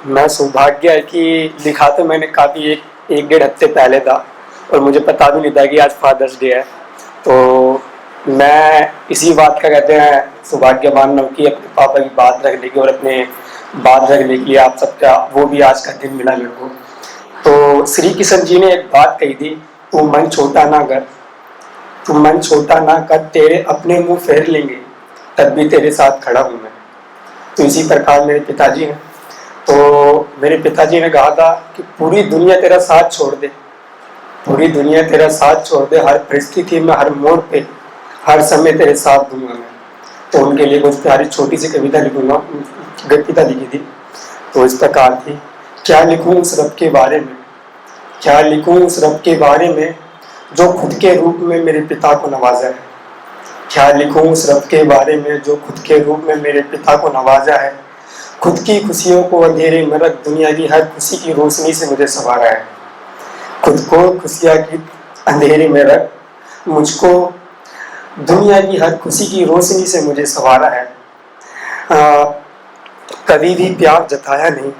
मैं सौभाग्य है कि लिखा तो मैंने काफ़ी एक डेढ़ हफ्ते पहले था, और मुझे पता भी नहीं था कि आज फादर्स डे है। तो मैं इसी बात का कहते हैं सौभाग्यवान हूँ कि अपने पापा की बात रखने की और अपने बात रखने की आप सबका वो भी आज का दिन मिला मेरे को। तो श्री किशन जी ने एक बात कही थी, तू मन छोटा ना कर, तू मन छोटा ना कर, तेरे अपने मुंह फेर लेंगे तब भी तेरे साथ खड़ा हूँ मैं। तो इसी प्रकार मेरे पिताजी हैं, तो मेरे पिताजी ने कहा था कि पूरी दुनिया तेरा साथ छोड़ दे, पूरी दुनिया तेरा साथ छोड़ दे, हर परिस्थिति में, हर मोड़ पे, हर समय तेरे साथ दूंगा मैं। तो उनके लिए कुछ प्यारी छोटी सी कविता लिखूंगा, कविता लिखी थी। तो इस प्रकार थी, क्या लिखूं उस रब के बारे में, क्या लिखूं उस रब के बारे में जो खुद के रूप में मेरे पिता को नवाजा है, क्या लिखूं उस रब के बारे में जो खुद के रूप में मेरे पिता को नवाजा है, खुद की खुशियों को अंधेरे में रख दुनिया की हर खुशी की रोशनी से मुझे संवारा है, खुद को खुशियाँ की अंधेरे में रख मुझको दुनिया की हर खुशी की रोशनी से मुझे संवारा है। कभी भी प्यार जताया नहीं,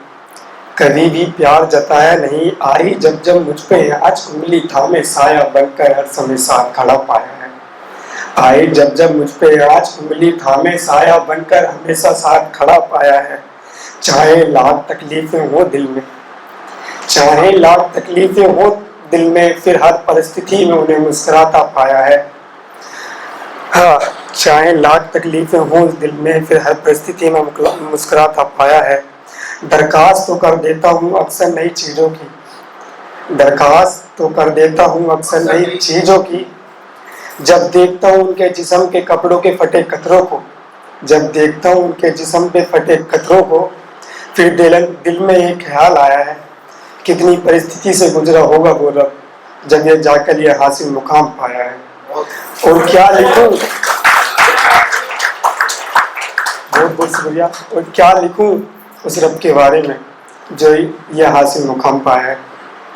कभी भी प्यार जताया नहीं, आई जब जब मुझ पे आज उंगली थामे साया बनकर हर समय साथ खड़ा पाया है, आई जब जब मुझ पे आज उंगली थामे साया बनकर हमेशा साथ खड़ा पाया है। चाहे लाख तकलीफें हो दिल में, चाहे लाख तकलीफें हो दिल में, फिर हर परिस्थिति में उन्हें मुस्कुराता पाया है। हाँ, चाहे लाख तकलीफें हों दिल में, फिर हर परिस्थिति में मुस्कुराता पाया है। दरखास्त तो कर देता हूँ अक्सर नई चीज़ों की, दरखास्त तो कर देता हूँ अक्सर नई चीज़ों की। जब देखता हूँ उनके जिस्म के कपड़ों के फटे कतरों को, जब देखता हूँ उनके जिस्म पे फटे कतरों को, फिर दिल में एक ख्याल आया है, कितनी परिस्थिति से गुजरा होगा वो रब, जब ये जाकर ये हासिल मुकाम पाया है। और क्या लिखूं, बहुत बहुत शुक्रिया। और क्या लिखूं उस रब के बारे में जो ये हासिल मुकाम पाया है,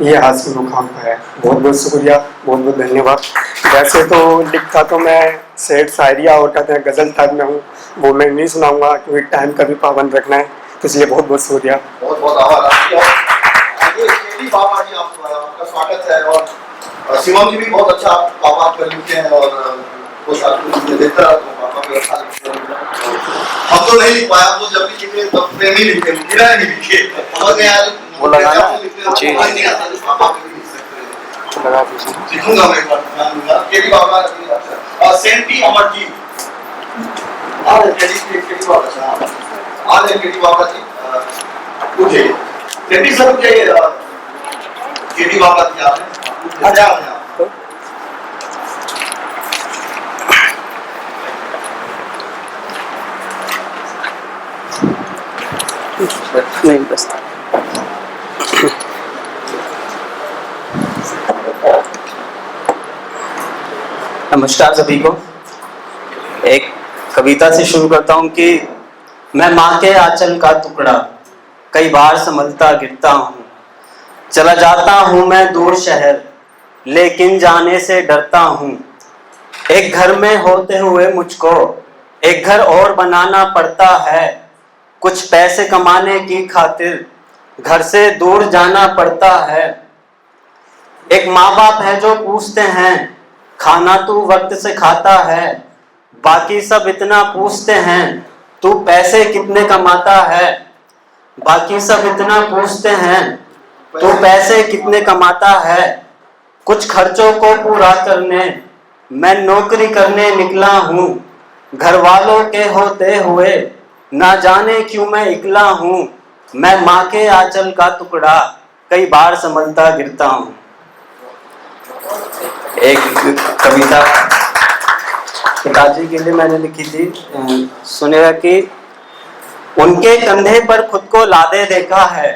ये हासिल मुकाम पाया है। बहुत बहुत शुक्रिया, बहुत बहुत धन्यवाद। वैसे तो लिखता तो मैं शेर शायरिया और कहते हैं गज़ल टाइप में हूँ, वो मैं नहीं सुनाऊंगा क्योंकि टाइम का भी पाबंद रखना है, तो इसलिए बहुत बहुत शुक्रिया। बहुत बहुत आभार आगे केडी बाबा जी, आपका स्वागत है। और शिवम जी भी बहुत अच्छा बाबा कर लिखते हैं और कुछ आपको देखता रहा तो बाबा भी अच्छा लिखते हैं। हम तो नहीं लिख पाया, हम तो जब भी लिखे तब प्रेम ही लिखे, बिना नहीं लिखे। समझ में आया वो लगाना जी नहीं आता तो बाबा भी लिख सकते हैं, लगा दीजिए। लिखूंगा मैं एक बार, ध्यान दूंगा। केडी बाबा और सेंटी अमर जी, और केडी बाबा साहब, और केडी बाबा जी पूछे केडी सर के केडी बाबा जी आपने अच्छा है। नहीं बस नमस्कार सभी को। एक कविता से शुरू करता हूँ कि मैं माँ के आंचल का टुकड़ा, कई बार संभलता गिरता हूँ, चला जाता हूँ मैं दूर शहर, लेकिन जाने से डरता हूँ। एक घर में होते हुए मुझको एक घर और बनाना पड़ता है, कुछ पैसे कमाने की खातिर घर से दूर जाना पड़ता है। एक माँ बाप है जो पूछते हैं खाना तू वक्त से खाता है, बाकी सब इतना पूछते हैं तू पैसे कितने कमाता है, बाकी सब इतना पूछते हैं तू पैसे कितने कमाता है। कुछ खर्चों को पूरा करने मैं नौकरी करने निकला हूँ, घर वालों के होते हुए ना जाने क्यों मैं इकला हूँ। मैं माँ के आंचल का टुकड़ा, कई बार संभलता गिरता हूँ। एक कविता पिताजी के लिए मैंने लिखी थी, सुनेगा कि उनके कंधे पर खुद को लादे देखा है,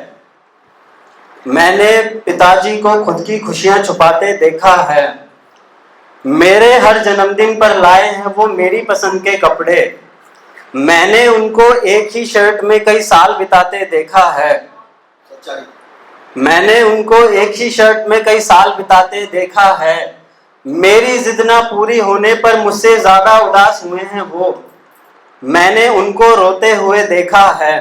मैंने पिताजी को खुद की खुशियां छुपाते देखा है। मेरे हर जन्मदिन पर लाए हैं वो मेरी पसंद के कपड़े, मैंने उनको एक ही शर्ट में कई साल बिताते देखा है। मैंने उनको एक ही शर्ट में कई साल बिताते देखा है। मेरी जिद ना पूरी होने पर मुझसे ज्यादा उदास हुए हैं वो, मैंने उनको रोते हुए देखा है।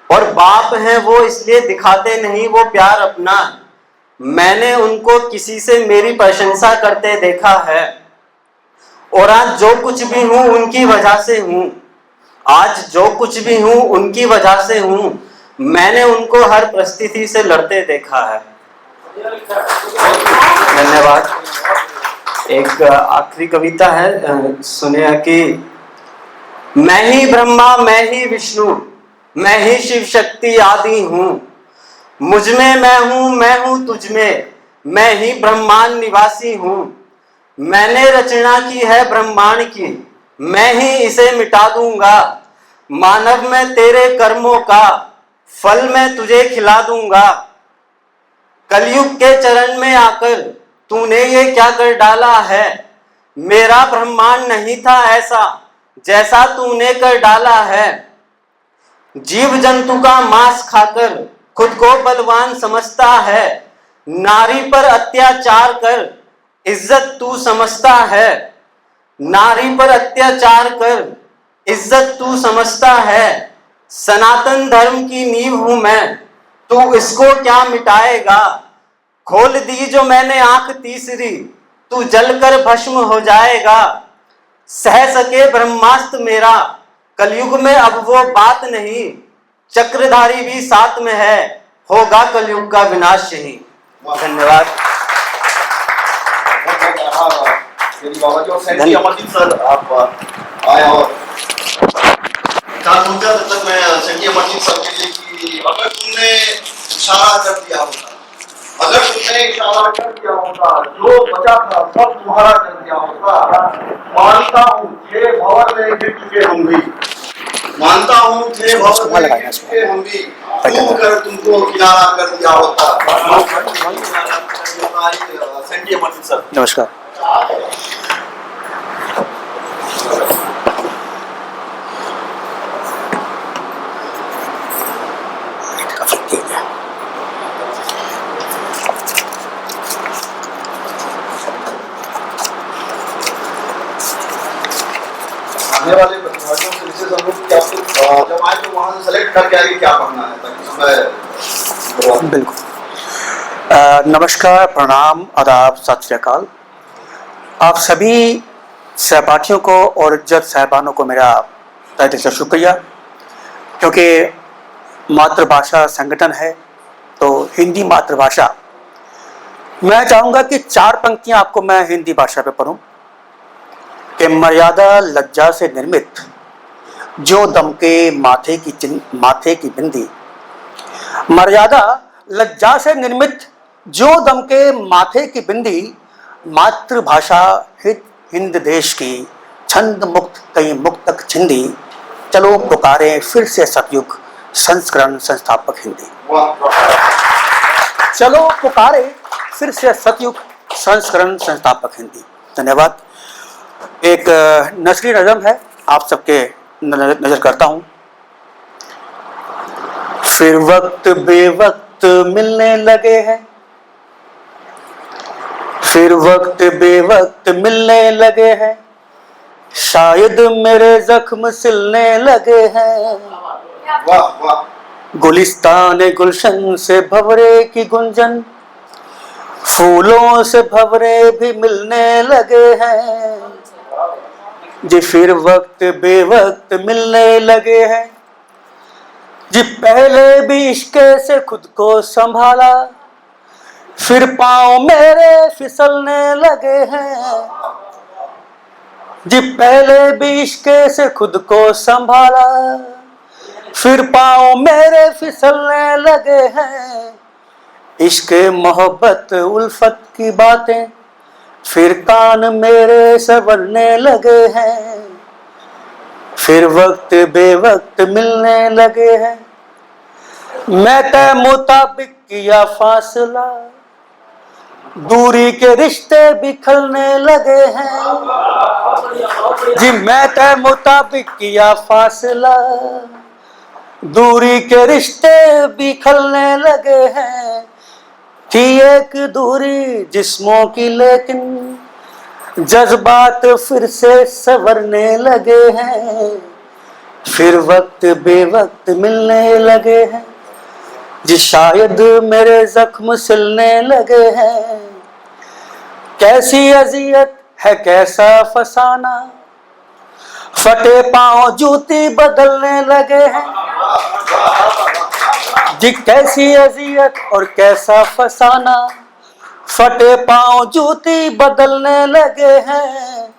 और बाप हैं वो इसलिए दिखाते नहीं वो प्यार अपना, मैंने उनको किसी से मेरी प्रशंसा करते देखा है। और आज जो कुछ भी हूँ उनकी वजह से हूँ, आज जो कुछ भी हूँ उनकी वजह से हूँ, मैंने उनको हर परिस्थिति से लड़ते देखा है। धन्यवाद। एक आखिरी कविता है, सुनिए कि मैं ही ब्रह्मा मैं ही विष्णु मैं ही शिव शक्ति आदि हूँ, मुझ में मैं हूँ तुझ में, मैं ही ब्रह्मांड निवासी हूँ। मैंने रचना की है ब्रह्मांड की, मैं ही इसे मिटा दूंगा। मानव में तेरे कर्मों का फल मैं तुझे खिला दूंगा। कलयुग के चरण में आकर तूने ये क्या कर डाला है, मेरा ब्रह्मांड नहीं था ऐसा जैसा तूने कर डाला है। जीव जंतु का मांस खाकर खुद को बलवान समझता है, नारी पर अत्याचार कर इज्जत तू समझता है। नारी पर अत्याचार कर इज्जत तू समझता है। सनातन धर्म की नींव हूं मैं, तू इसको क्या मिटाएगा। खोल दी जो मैंने आंख तीसरी, तू जलकर भस्म हो जाएगा। सह सके ब्रह्मास्त्र मेरा, कलयुग में अब वो बात नहीं। चक्रधारी भी साथ में है, होगा कलयुग का विनाश यही। धन्यवाद। बेदी बाबा जी और सेंटी अमरजीत सर आप आए और कहा सुनते तब तक मैं सेंटी अमरजीत सर के लिए कि अगर तुमने इशारा कर दिया होता, अगर तुमने इशारा कर दिया होता, जो बचा था सब तुम्हारा कर दिया होता, मानता हूँ थे भवर में गिर चुके हम भी, मानता हूँ थे भवर में गिर चुके हम भी, डूब कर तुमको किनारा कर दिया होता। सेंटी अमरजीत सर। नमस्कार। आने वाले प्रतिभागियों से विशेष अनुरोध कि आपको जब आए तो वहाँ से सेलेक्ट करके आगे क्या पढ़ना है ताकि समय। बिल्कुल। नमस्कार, प्रणाम, आदाब, सत श्री अकाल। आप सभी सहपाठियों को और जज साहबानों को मेरा तहे दिल से शुक्रिया, क्योंकि मातृभाषा संगठन है तो हिंदी मातृभाषा। मैं चाहूँगा कि 4 पंक्तियाँ आपको मैं हिंदी भाषा पे पढ़ूँ कि मर्यादा लज्जा से निर्मित जो दमके माथे की बिंदी, मर्यादा लज्जा से निर्मित जो दमके माथे की बिंदी, मातृभाषा हित हिंद देश की छंद मुक्त कई मुक्तक छिंदी, चलो पुकारे फिर से सतयुग संस्करण संस्थापक हिंदी। चलो पुकारे फिर से सतयुग संस्करण संस्थापक हिंदी। धन्यवाद। एक नसरी नज़म है, आप सबके नजर करता हूं। फिर वक्त बेवक्त मिलने लगे हैं, फिर वक्त बेवक्त मिलने लगे हैं, शायद मेरे जख्म सिलने लगे हैं। वाह वाह। गुलिस्तान गुलशन से भंवरे की गुंजन, फूलों से भंवरे भी मिलने लगे हैं। जी फिर वक्त बेवक्त मिलने लगे हैं, जी पहले भी इश्क़ से खुद को संभाला, फिर पाँव मेरे फिसलने लगे हैं। जी पहले भी इश्क़ से खुद को संभाला, फिर पाँव मेरे फिसलने लगे हैं। इश्क़ मोहब्बत उल्फत की बातें फिर कान मेरे संवरने लगे हैं। फिर वक्त बेवक्त मिलने लगे हैं, मैं तय मुताबिक किया फासला, दूरी के रिश्ते बिखरने लगे हैं। जी मैं तय मुताबिक किया फासला, दूरी के रिश्ते बिखरने लगे हैं। थी एक दूरी जिस्मों की लेकिन जज्बात फिर से संवरने लगे हैं। फिर वक्त बेवक्त मिलने लगे हैं, जी शायद मेरे जख्म सिलने लगे हैं। कैसी अजियत है कैसा फसाना, फटे पांव जूती बदलने लगे हैं। जी कैसी अजियत और कैसा फसाना, फटे पांव जूती बदलने लगे हैं।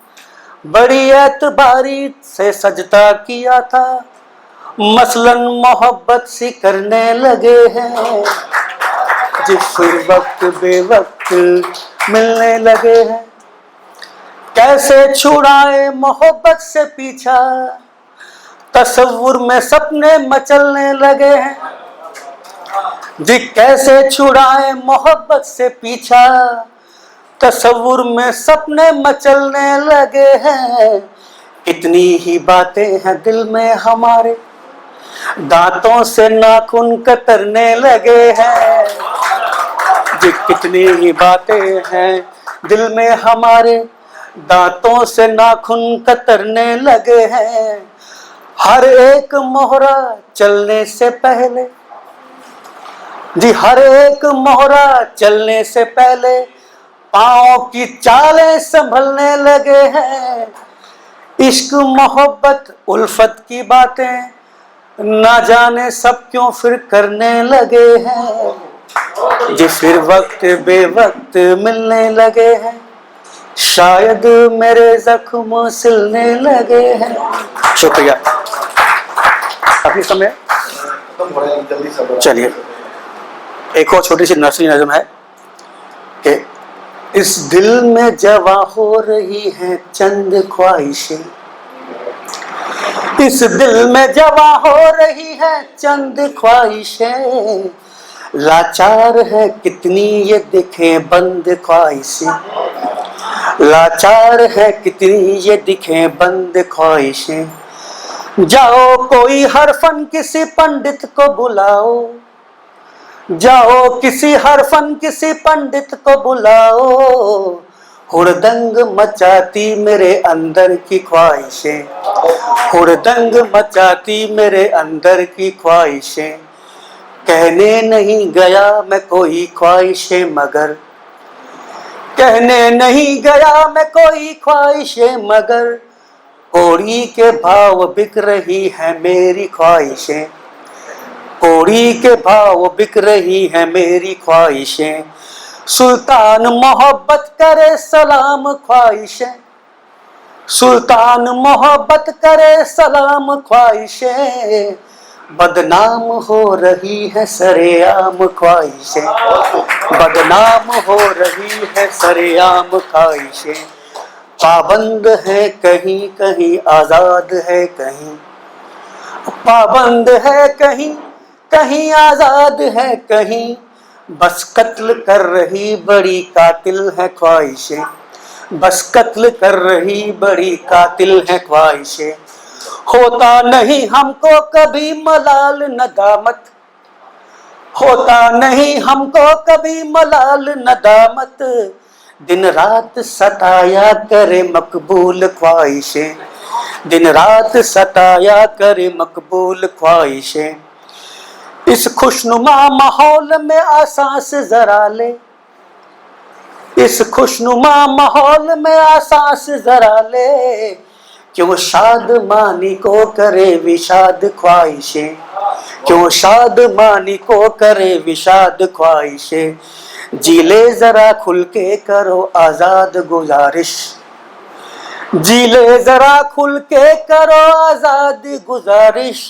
बड़ी एतबारी से सजदा किया था, मसलन मोहब्बत सी करने लगे हैं। जी फिर वक्त बेवक्त मिलने लगे हैं, कैसे छुड़ाए मोहब्बत से पीछा, तसव्वुर में सपने मचलने लगे हैं। जी कैसे छुड़ाए मोहब्बत से पीछा, तसव्वुर में सपने मचलने लगे हैं। कितनी ही बातें हैं दिल में हमारे, दांतों से नाखून कतरने लगे हैं। जी कितनी ही बातें हैं दिल में हमारे, दांतों से नाखून कतरने लगे हैं। हर एक मोहरा चलने से पहले, जी हर एक मोहरा चलने से पहले, पाँव की चालें संभलने लगे हैं। इश्क मोहब्बत उल्फत की बातें ना जाने सब क्यों फिर करने लगे हैं। जी फिर वक्त बेवक्त मिलने लगे हैं, शायद मेरे जख्म सिलने लगे हैं। शुक्रिया। अभी समय जल्दी से चलिए, एक और छोटी सी नर्सरी नज़म है कि इस दिल में जवा हो रही है चंद ख्वाहिशें, इस दिल में जवा हो रही है चंद ख्वाहिशें, लाचार है कितनी ये दिखें बंद ख्वाहिशें, लाचार है कितनी ये दिखें बंद ख्वाहिशें। जाओ कोई हरफन किसी पंडित को बुलाओ, जाओ किसी हरफन किसी पंडित को बुलाओ, हुड़दंग मचाती मेरे अंदर की ख्वाहिशें, हुड़दंग मचाती मेरे अंदर की ख्वाहिशें। कहने नहीं गया मैं कोई ख्वाहिशें मगर, कहने नहीं गया मैं कोई ख्वाहिशें मगर, कौड़ी के भाव बिक रही है मेरी ख्वाहिशें, कौड़ी के भाव बिक रही है मेरी ख्वाहिशें। सुल्तान मोहब्बत करे सलाम ख्वाहिशें, सुल्तान मोहब्बत करे सलाम ख्वाहिशें, बदनाम हो रही है सरेआम ख्वाहिशें, बदनाम हो रही है सरेआम ख्वाहिशें। पाबंद है कहीं कहीं आजाद है कहीं, पाबंद है कहीं कहीं आजाद है कहीं, बस कत्ल कर रही बड़ी कातिल है ख्वाहिशें, बस कत्ल कर रही बड़ी कातिल है ख्वाहिशें। होता नहीं हमको कभी मलाल नदामत, होता नहीं हमको कभी मलाल नदामत, दिन रात सताया करे मकबूल ख्वाहिशें, दिन रात सताया करे मकबूल ख्वाहिशें। इस खुशनुमा माहौल में आसास जरा ले, इस खुशनुमा माहौल में आसास जरा ले, क्यों शाद मानी को करे विषाद ख्वाहिशें, क्यों शाद मानी को करे विषाद ख्वाहिशें। जी ले जरा खुल के करो आजाद गुजारिश, जी ले जरा खुल के करो आजाद गुजारिश,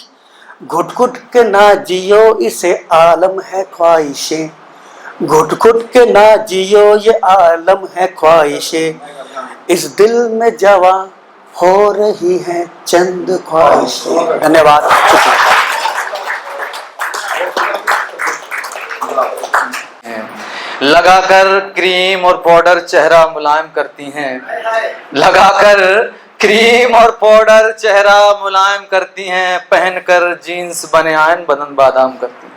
घुट घुट के ना जियो इसे आलम है ख्वाहिशें, घुट घुट के ना जियो ये आलम है ख्वाहिशें। इस दिल में जवा हो रही है चंद ख्वाहिशें। धन्यवाद। लगाकर क्रीम और पाउडर चेहरा मुलायम करती हैं, लगाकर क्रीम और पाउडर चेहरा मुलायम करती हैं, पहनकर जीन्स बनियान बदन बादाम करती हैं।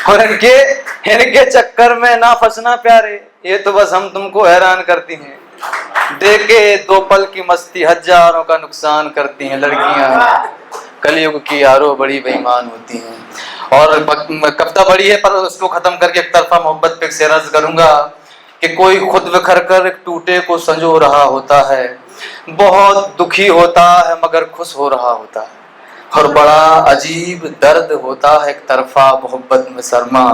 और इनके चक्कर में ना फंसना प्यारे, ये तो बस हम तुमको हैरान करती हैं। देखे दो पल की मस्ती हजारों का नुकसान करती हैं लड़कियां, कलयुग की यारो बड़ी बेईमान होती हैं। और कविता बड़ी है पर उसको खत्म करके एक तरफा मोहब्बत पे से अर्ज करूंगा कि कोई खुद बिखर कर एक टूटे को संजो रहा होता है, बहुत दुखी होता है मगर खुश हो रहा होता है, और बड़ा अजीब दर्द होता है एक तरफा मोहब्बत में सरमा।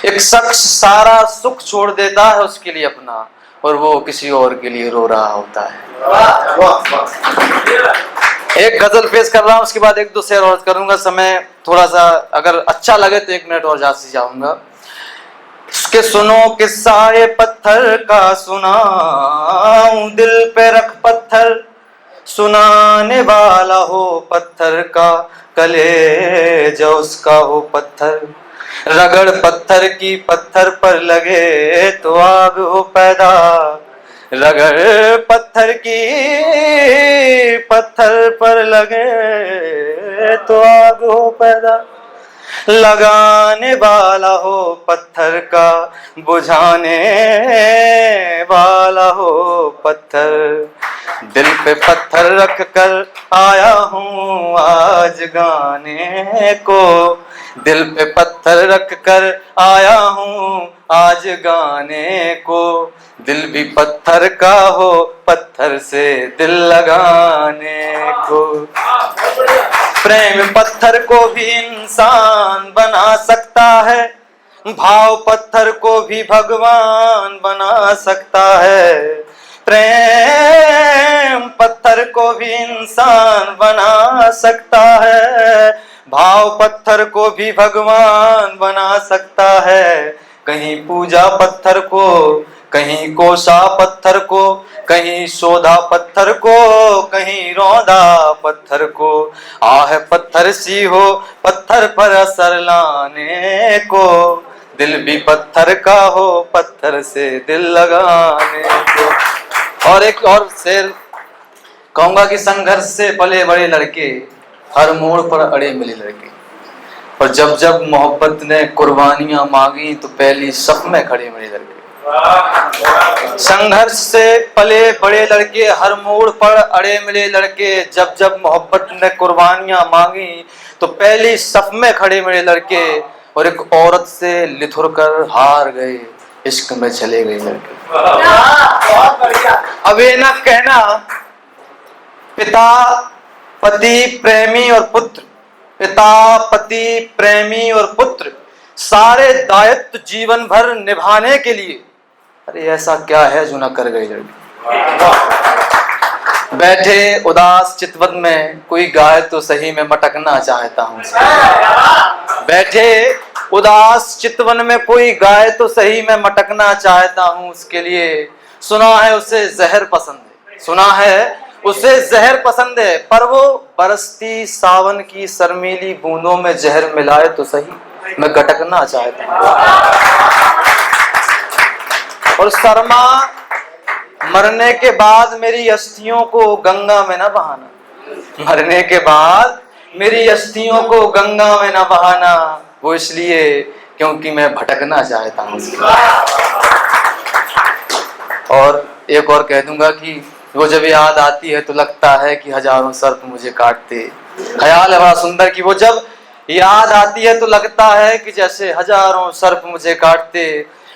एक शख्स सारा सुख छोड़ देता है उसके लिए अपना, और वो किसी और के लिए रो रहा होता है। एक गजल पेश कर रहा हूं, उसके बाद एक दो शेर और करूंगा। समय थोड़ा सा अगर अच्छा लगे तो 1 मिनट और जाती जाऊंगा। उसके सुनो किस्सा ये पत्थर का सुनाऊं, दिल पे रख पत्थर सुनाने वाला हो पत्थर का, कलेजा उसका हो पत्थर, रगड़ पत्थर की पत्थर पर लगे तो आग हो पैदा, रगड़ पत्थर की पत्थर पर लगे तो आग हो पैदा, लगाने वाला हो पत्थर का, बुझाने वाला हो पत्थर। दिल पे पत्थर रख कर आया हूँ आज गाने को, दिल पे पत्थर रख कर आया हूँ आज गाने को, दिल भी पत्थर का हो पत्थर से दिल लगाने को। प्रेम पत्थर को भी इंसान बना सकता है, भाव पत्थर को भी भगवान बना सकता है, प्रेम पत्थर को भी इंसान बना सकता है, भाव पत्थर को भी भगवान बना सकता है। कहीं पूजा पत्थर को, कहीं कोसा पत्थर को, कहीं शोधा पत्थर को, कहीं रौंदा पत्थर को। आह पत्थर सी हो पत्थर पर असर लाने को, दिल भी पत्थर का हो पत्थर से दिल लगाने को। और एक और शेर कहूंगा कि संघर्ष से पले बड़े लड़के, हर मोड़ पर अड़े मिले लड़के, और जब जब मोहब्बत ने कुर्बानियां मांगी तो पहली सफ में खड़े मिले लड़के। संघर्ष से पले बड़े लड़के, हर मोड़ पर अड़े मिले लड़के, जब जब मोहब्बत ने कुर्बानियां मांगी तो पहली सफ में खड़े मिले लड़के। और एक औरत से लिथुर कर हार गए, इश्क में चले गए लड़के। अब ये ना कहना पिता पति प्रेमी और पुत्र, पिता पति प्रेमी और पुत्र सारे दायित्व जीवन भर निभाने के लिए, अरे ऐसा क्या है जो ना कर गए लड़के। बैठे उदास चितवन में कोई गाय तो सही में मटकना चाहता हूँ। बैठे उदास चितवन में कोई गाय तो सही में मटकना चाहता हूँ उसके लिए। सुना है उसे जहर पसंद है, सुना है उसे जहर पसंद है, पर वो बरसती सावन की शर्मीली बूंदों में जहर मिलाए तो सही, मैं गटकना चाहता हूँ। और शर्मा मरने के बाद मेरी अस्थियों को गंगा में न बहाना, मरने के बाद मेरी अस्थियों को गंगा में न बहाना, वो इसलिए क्योंकि मैं भटकना चाहता हूँ। और एक और कह दूंगा कि वो जब याद आती है तो लगता है कि हजारों सर्प मुझे काटते। ख्याल है बड़ा सुंदर कि वो जब याद आती है तो लगता है कि जैसे हजारों सर्प मुझे काटते।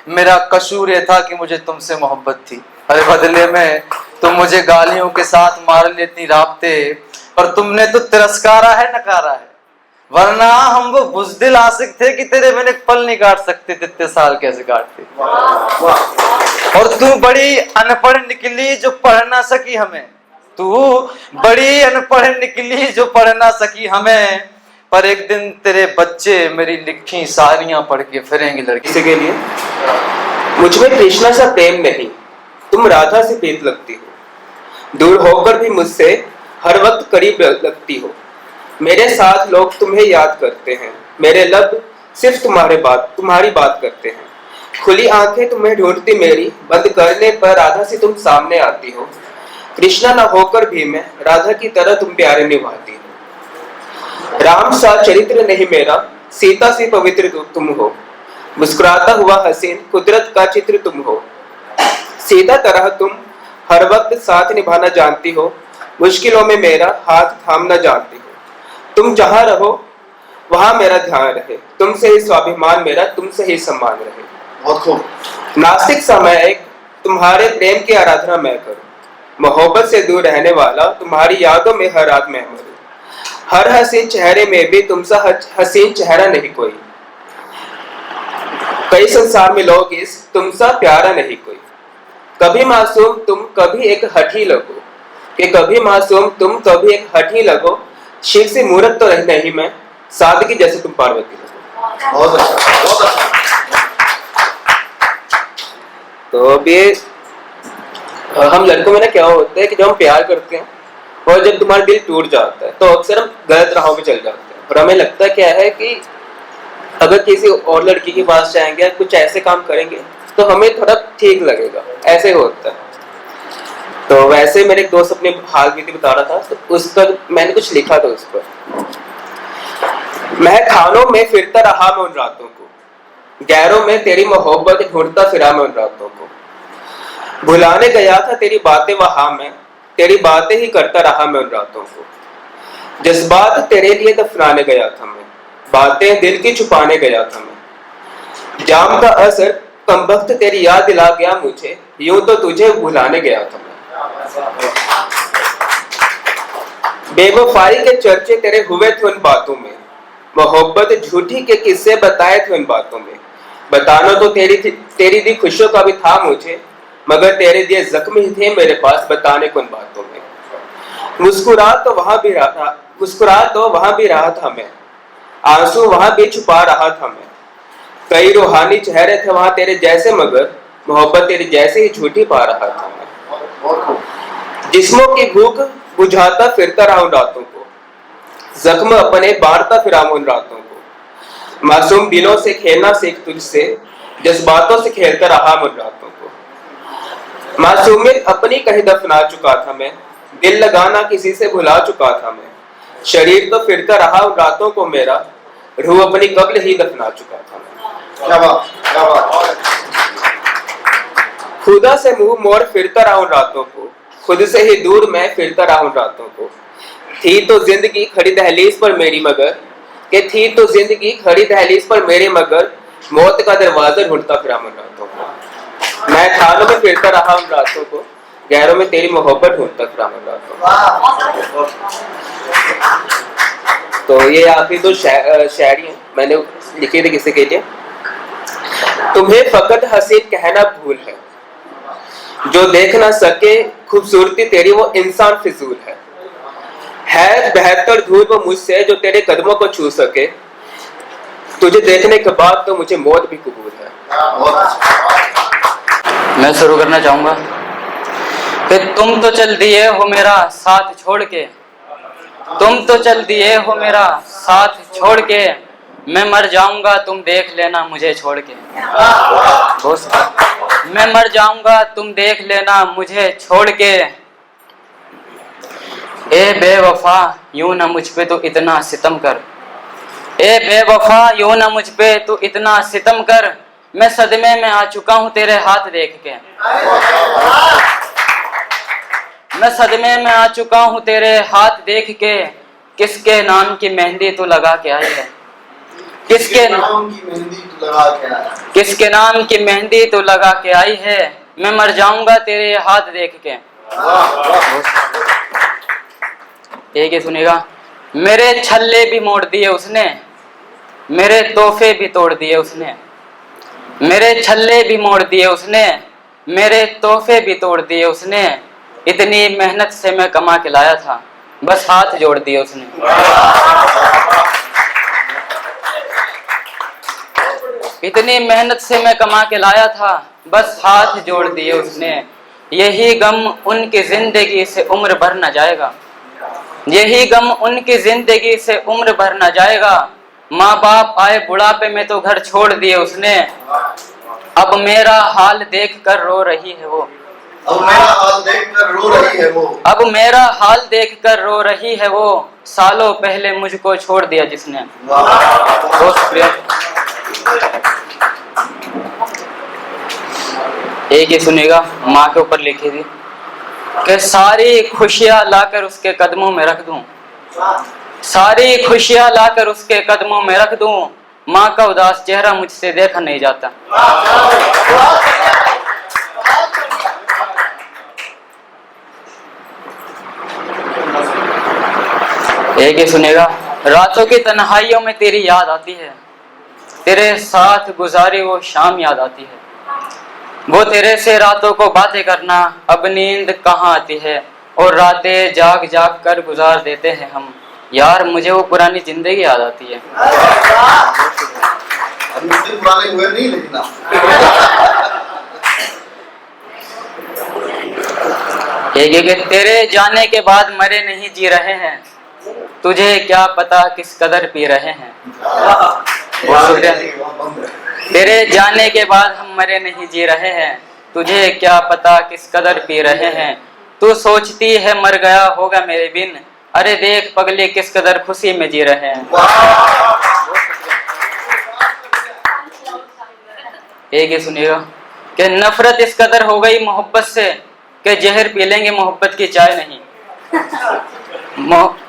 मेरा कसूर ये था कि मुझे तुमसे मोहब्बत थी, अरे बदले में तुम मुझे गालियों के साथ मार लेती राबते, पर तुमने तो तिरस्कारा है नकारा है, वरना हम वो बुज़दिल आशिक थे कि तेरे मैंने पल नहीं काट सकते थे, इतने साल कैसे काटते। और तू बड़ी अनपढ़ निकली जो पढ़ ना सकी हमें, तू बड़ी अनपढ़ निकली जो पढ़ ना सकी हमें, पर एक दिन तेरे बच्चे मेरी लिखी सारियां पढ़ के फिरेंगे लड़की। किसी के लिए मुझमें कृष्णा सा प्रेम नहीं, तुम राधा से प्रीत लगती हो, दूर होकर भी मुझसे हर वक्त करीब लगती हो। मेरे साथ लोग तुम्हें याद करते हैं, मेरे लब सिर्फ तुम्हारी बात करते हैं। खुली आंखें तुम्हें ढूंढती मेरी, बंद करने पर राधा से तुम सामने आती हो। कृष्णा न होकर भी मैं राधा की तरह तुम प्यारे निभाती हो। राम सा चरित्र नहीं मेरा, सीता सी पवित्र तुम हो, मुस्कुराता हुआ हसीन कुदरत का चित्र तुम हो। सीता तरह तुम हर वक्त साथ निभाना जानती हो, मुश्किलों में मेरा हाथ थामना जानती हो। तुम जहां रहो वहां मेरा ध्यान रहे, तुमसे ही स्वाभिमान मेरा, तुमसे ही सम्मान रहे। बहुत खूब। नास्तिक समय एक तुम्हारे प्रेम की आराधना मैं करूं, मोहब्बत से दूर रहने वाला तुम्हारी यादों में हर रात मैं मरूं। हर हसीन चेहरे में भी तुमसा हसीन चेहरा नहीं कोई, कई संसार में लोग इस तुमसा प्यारा नहीं कोई। कभी मासूम तुम कभी एक हठी लगो, कि कभी मासूम तुम कभी एक हठी लगो। शिव से मूर्त तो नहीं मैं, सादगी जैसे तुम पार्वती लगो। बहुत अच्छा, बहुत अच्छा। तो अभी हम लड़कों में ना क्या होता है कि जब हम प्यार करते हैं और जब तुम्हारा दिल टूट जाता है तो अक्सर हम गलत राहों पे चल जाते हैं, और हमें लगता क्या है कि अगर किसी और लड़की के पास जाएंगे, कुछ ऐसे काम करेंगे तो हमें थोड़ा ठीक लगेगा, ऐसे होता है। तो वैसे मेरे एक दोस्त अपने हाल बीती बता रहा था, तो उस पर मैंने कुछ लिखा था उस पर। मैं खानों में फिरता रहा मैं उन रातों को, गैरों में तेरी मोहब्बत ढूंढता फिरा मैं उन रातों को। भुलाने गया था तेरी बातें वहां में, तेरी बातें ही करता रहा मैं उन रातों को। जज्बात तेरे लिए दफनाने गया था मैं, बातें दिल की छुपाने गया था मैं। जाम का असर कमबख्त तेरी याद दिला गया मुझे, यूं तो तुझे भुलाने गया था मैं। बेवफाई के चर्चे तेरे हुए थे उन बातों में, मोहब्बत झूठी के किस्से बताए थे उन बातों में। बताना तो तेरी दी खुशियों का भी था मुझे, मगर तेरे दिए जख्म ही थे मेरे पास बताने को उन बातों में। मुस्कुरा तो वहां भी रहा था मैं, आंसू वहां भी छुपा रहा था मैं। कई रूहानी चेहरे थे वहां तेरे जैसे, मगर मोहब्बत तेरी जैसे ही झूठी पा रहा था मैं। जिस्मों की भूख बुझाता फिरता रहा उन रातों को, जख्म अपने बांटता फिरा उन रातों को। मासूम दिलों से खेलना सीख तुझसे, जज्बातों से खेलता रहा उन रातों को। मासूमियत अपनी कहीं दफना चुका था मैं, दिल लगाना किसी से भुला चुका था मैं। शरीर तो फिरता रहा उन रातों को मेरा, रूह अपनी कब्ल ही दफना चुका था मैं। क्या बात, क्या बात। खुदा से मुंह मोड़ फिरता रहा उन रातों को, खुद से ही दूर मैं फिरता रहा उन रातों को। थी तो जिंदगी खड़ी दहलीज पर मेरी मगर, मगर मौत का दरवाजा ढूंढता फिरा उन रातों को। मैं खानों में फिरता रहा उन रातों को, गैरों में तेरी मोहब्बत ढूंढता फिरा उन रातों को। तो ये आखिरी दो शायरी हैं मैंने लिखी थी किसी के लिए। तुम्हें फकत हसीन कहना भूल है, जो देख ना सके खूबसूरती तेरी वो इंसान फिजूल है बेहतर धूल वो मुझसे जो तेरे कदमों को छू सके, तुझे देखने के बाद तो मुझे मौत भी कबूल है। मैं शुरू करना चाहूंगा कि तुम तो चल दिए हो मेरा साथ छोड़ के, तुम तो चल दिए हो मेरा साथ छोड़ के, मैं मर जाऊंगा तुम देख लेना मुझे छोड़ के। मैं मर जाऊंगा तुम देख लेना मुझे छोड़ के। ए बेवफा यूं ना मुझ पे तो इतना सितम कर, ए बेवफा यूं ना मुझ पे तो इतना सितम कर, मैं सदमे में आ चुका हूं तेरे हाथ देख के। मैं सदमे में आ चुका हूं तेरे हाथ देख के, किसके नाम की मेहंदी तू लगा के आई है, किसके नाम की मेहंदी तू लगा के आई है, किसके नाम की मेहंदी तू लगा के आई है, मैं मर जाऊंगा तेरे हाथ देख के। एक ही सुनेगा। मेरे छल्ले भी मोड़ दिए उसने, मेरे तोहफे भी तोड़ दिए उसने, मेरे छल्ले भी मोड़ दिए उसने, मेरे तोहफे भी तोड़ दिए उसने, इतनी मेहनत से मैं कमा के लाया था बस हाथ जोड़ दिए उसने। इतनी मेहनत से मैं कमा के लाया था बस हाथ जोड़ दिए उसने। यही गम उनकी जिंदगी से उम्र भर न जाएगा, यही गम उनकी जिंदगी से उम्र भर न जाएगा। माँ बाप आए बुढ़ापे में तो घर छोड़ दिए उसने, अब मेरा हाल देख कर रो रही है वो, अब मेरा हाल देख कर रो रही है वो, अब मेरा हाल देख कर रो रही है वो, सालों पहले मुझको छोड़ दिया जिसने। बहुत शुक्रिया। एक ही सुनेगा। माँ के ऊपर लिखी थी कि सारी खुशियां लाकर उसके कदमों में रख दूं, सारी खुशियां लाकर उसके कदमों में रख दूं, माँ का उदास चेहरा मुझसे देखा नहीं जाता। एक ही सुनेगा। रातों की तन्हाइयों में तेरी याद आती है, तेरे साथ गुजारी वो शाम याद आती है, वो तेरे से रातों को बातें करना अब नींद कहाँ आती है, और रातें जाग जाग कर गुजार देते हैं हम, यार मुझे वो पुरानी जिंदगी याद आती है। पुराने हुए नहीं लेकिन एक तेरे जाने के बाद मरे नहीं जी रहे हैं, तुझे क्या पता किस कदर पी रहे हैं। तेरे जाने के बाद हम मरे नहीं जी रहे हैं, तुझे क्या पता किस कदर पी रहे हैं। तू सोचती है मर गया होगा मेरे बिन, अरे देख पगले किस कदर खुशी में जी रहे हैं। एक ही सुनिएगा कि नफरत इस कदर हो गई मोहब्बत से कि जहर पी लेंगे मोहब्बत की चाय नहीं।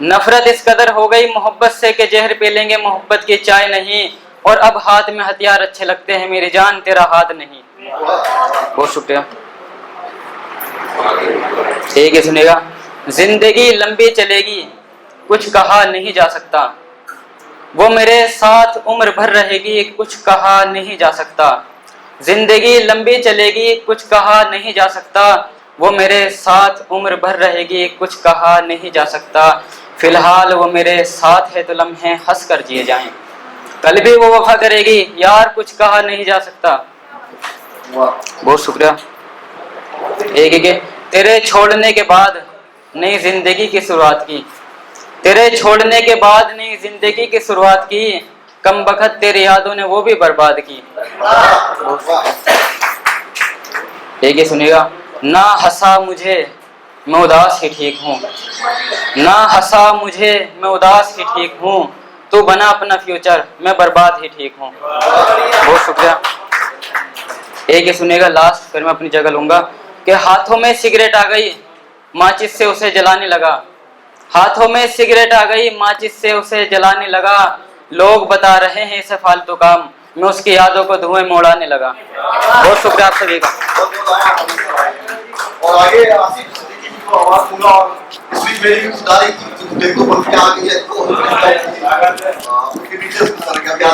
नफरत इस कदर हो गई मोहब्बत से कि जहर पी लेंगे मोहब्बत की चाय नहीं, और अब हाथ में हथियार अच्छे लगते हैं मेरी जान तेरा हाथ नहीं। बहुत शुक्रिया। एक ही सुनेगा। जिंदगी लंबी चलेगी कुछ कहा नहीं जा सकता, वो मेरे साथ उम्र भर रहेगी कुछ कहा नहीं जा सकता। जिंदगी लंबी चलेगी कुछ कहा नहीं जा सकता, वो मेरे साथ उम्र भर रहेगी कुछ कहा नहीं जा सकता, फिलहाल वो मेरे साथ है तो लम्हे हंस कर जिए जाएं, कल भी वो वफा करेगी यार कुछ कहा नहीं जा सकता। बहुत शुक्रिया। एक तेरे छोड़ने के बाद नई जिंदगी की शुरुआत की, तेरे छोड़ने के बाद नई जिंदगी की शुरुआत की, कम बखत तेरी यादों ने वो भी बर्बाद की। एक सुनिएगा। ना हंसा मुझे मैं उदास ही ठीक हूँ, ना हंसा मुझे मैं उदास ही ठीक हूँ, तू बना अपना फ्यूचर मैं बर्बाद ही ठीक हूँ। बहुत शुक्रिया। एक सुनिएगा लास्ट, फिर मैं अपनी जगह लूंगा। कि हाथों में सिगरेट आ गई माचिस से उसे जलाने लगा, हाथों में सिगरेट आ गई माचिस से उसे जलाने लगा, लोग बता रहे हैं इसे फालतू काम, मैं उसकी यादों को धुएं में उड़ाने लगा। बहुत शुक्रिया आप सभी का। और आगे आसिफ सिद्दीकी जी को आवाज दूंगा और इसमें मेरी गुजारिश की देखो पंक्ति आ गई है तो उनके पीछे सर का क्या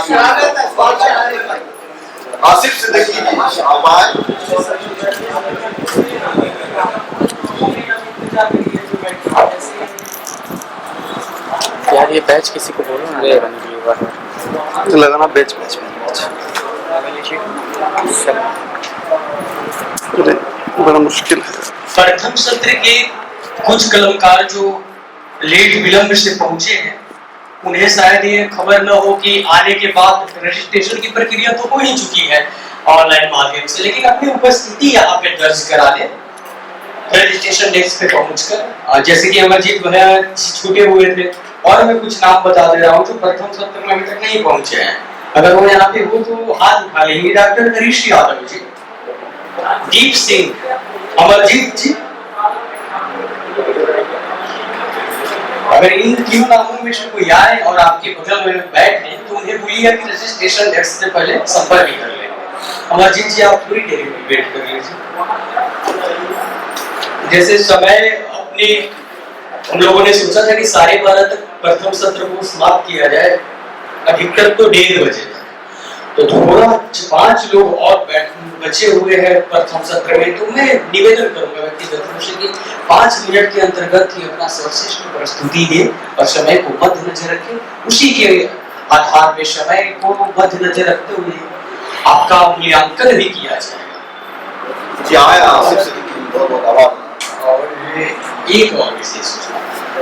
आसिफ सिद्दीकी जी आप आए। यार ये बैच किसी को बोलो ना लगाने के लिए, लगाना बैच बैच बड़ा मुश्किल है। प्रथम सत्र के कुछ कलमकार जो लेट विलंब से पहुंचे हैं उन्हें शायद ये खबर न हो कि आने के बाद रजिस्ट्रेशन की प्रक्रिया तो हो ही चुकी है ऑनलाइन माध्यम से, लेकिन अपनी उपस्थिति यहाँ पे दर्ज करा लें रजिस्ट्रेशन डेस्क पे पहुंचकर। जैसे कि अमरजीत भैया छूटे हुए थे और मैं कुछ नाम बता दे रहा हूँ जो प्रथम सत्र में अभी तक नहीं पहुंचे हैं, अगर वो यहाँ पे हो तो हाथ उठा लेंगे। डॉक्टर हरीश यादव जी, दीप सिंह, अमरजीत जी, अगर इन तीनों नामों में से कोई आए और आपके बगल में बैठे तो उन्हें बोलिए कि रजिस्ट्रेशन डेस्क से पहले संपर्क कर लें। अमरजीत जी आप पूरी देरी में वेट कर लीजिए। जैसे समय अपने हम लोगों ने सोचा था कि 12:30 तक प्रथम सत्र को समाप्त किया जाए, अधिकतर तो 1:30 बजे तक, तो थोड़ा 5 लोग और बचे हुए हैं प्रथम सत्र में, तो मैं निवेदन करूंगा व्यक्तिगत रूप से कि 5 मिनट के अंतर्गत ही अपना सर्वश्रेष्ठ प्रस्तुति दे और समय को मद्देनजर रखें, उसी के आधार पे समय को मद्देनजर रखते हुए आपका मूल्यांकन भी किया जाएगा। जी आया आसिफ सिद्दीकी बहुत आभार। और एक और विशेष सूचना,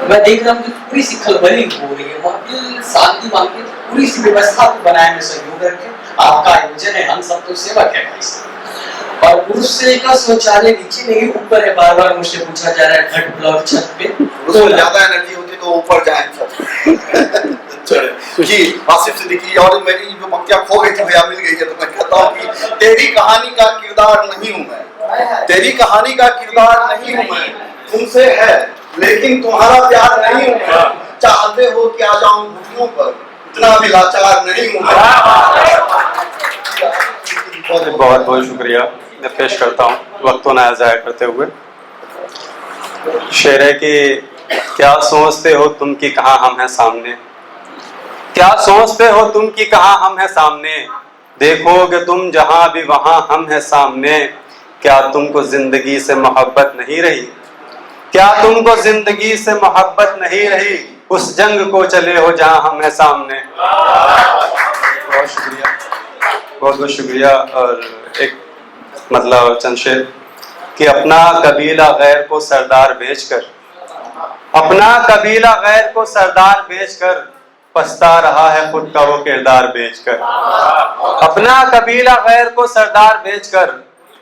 मैं देख रहा हूँ कि पूरी सी खलबली हो रही है, महफिल शांति मांग के पूरी सी व्यवस्था को बनाए में सहयोग रखें, आपका आयोजन है, हम सब तो सेवक है भाई। और पुरुष का शौचालय नीचे नहीं ऊपर है, बार बार मुझसे पूछा जा रहा है घट ब्लॉक छत पे, तो ज्यादा एनर्जी होती तो ऊपर जाए जी। आसिफ सिद्दीकी और मेरी जो पंक्तियां खो गई थी भैया मिल गई है, तो मैं कहता हूँ कि तेरी कहानी का किरदार नहीं हूँ मैं, तेरी कहानी का किरदार नहीं हूँ मैं, तुमसे है लेकिन तुम्हारा प्यार नहीं हूँ मैं, चाहते हो कि आ जाऊं घुटनों पर, इतना भी लाचार नहीं हूँ मैं। बहुत बहुत शुक्रिया मैं पेश करता हूँ वक्त को ना ज़ाया करते हुए। शेर है कि क्या सोचते हो तुम कि कहाँ हम हैं सामने, क्या सोचते हो तुम कि कहाँ हम हैं सामने, देखोगे तुम जहाँ भी वहाँ हम हैं सामने, क्या तुमको जिंदगी से मोहब्बत नहीं रही, क्या तुमको जिंदगी से मोहब्बत नहीं रही, उस जंग को चले हो जहाँ हम हैं सामने। बहुत शुक्रिया, बहुत बहुत शुक्रिया। और एक मतलब चंद शेर कि अपना कबीला गैर को सरदार बेचकर, अपना कबीला गैर को सरदार बेचकर, पछता रहा है खुद का वो किरदार बेचकर, अपना कबीला गैर को सरदार बेचकर,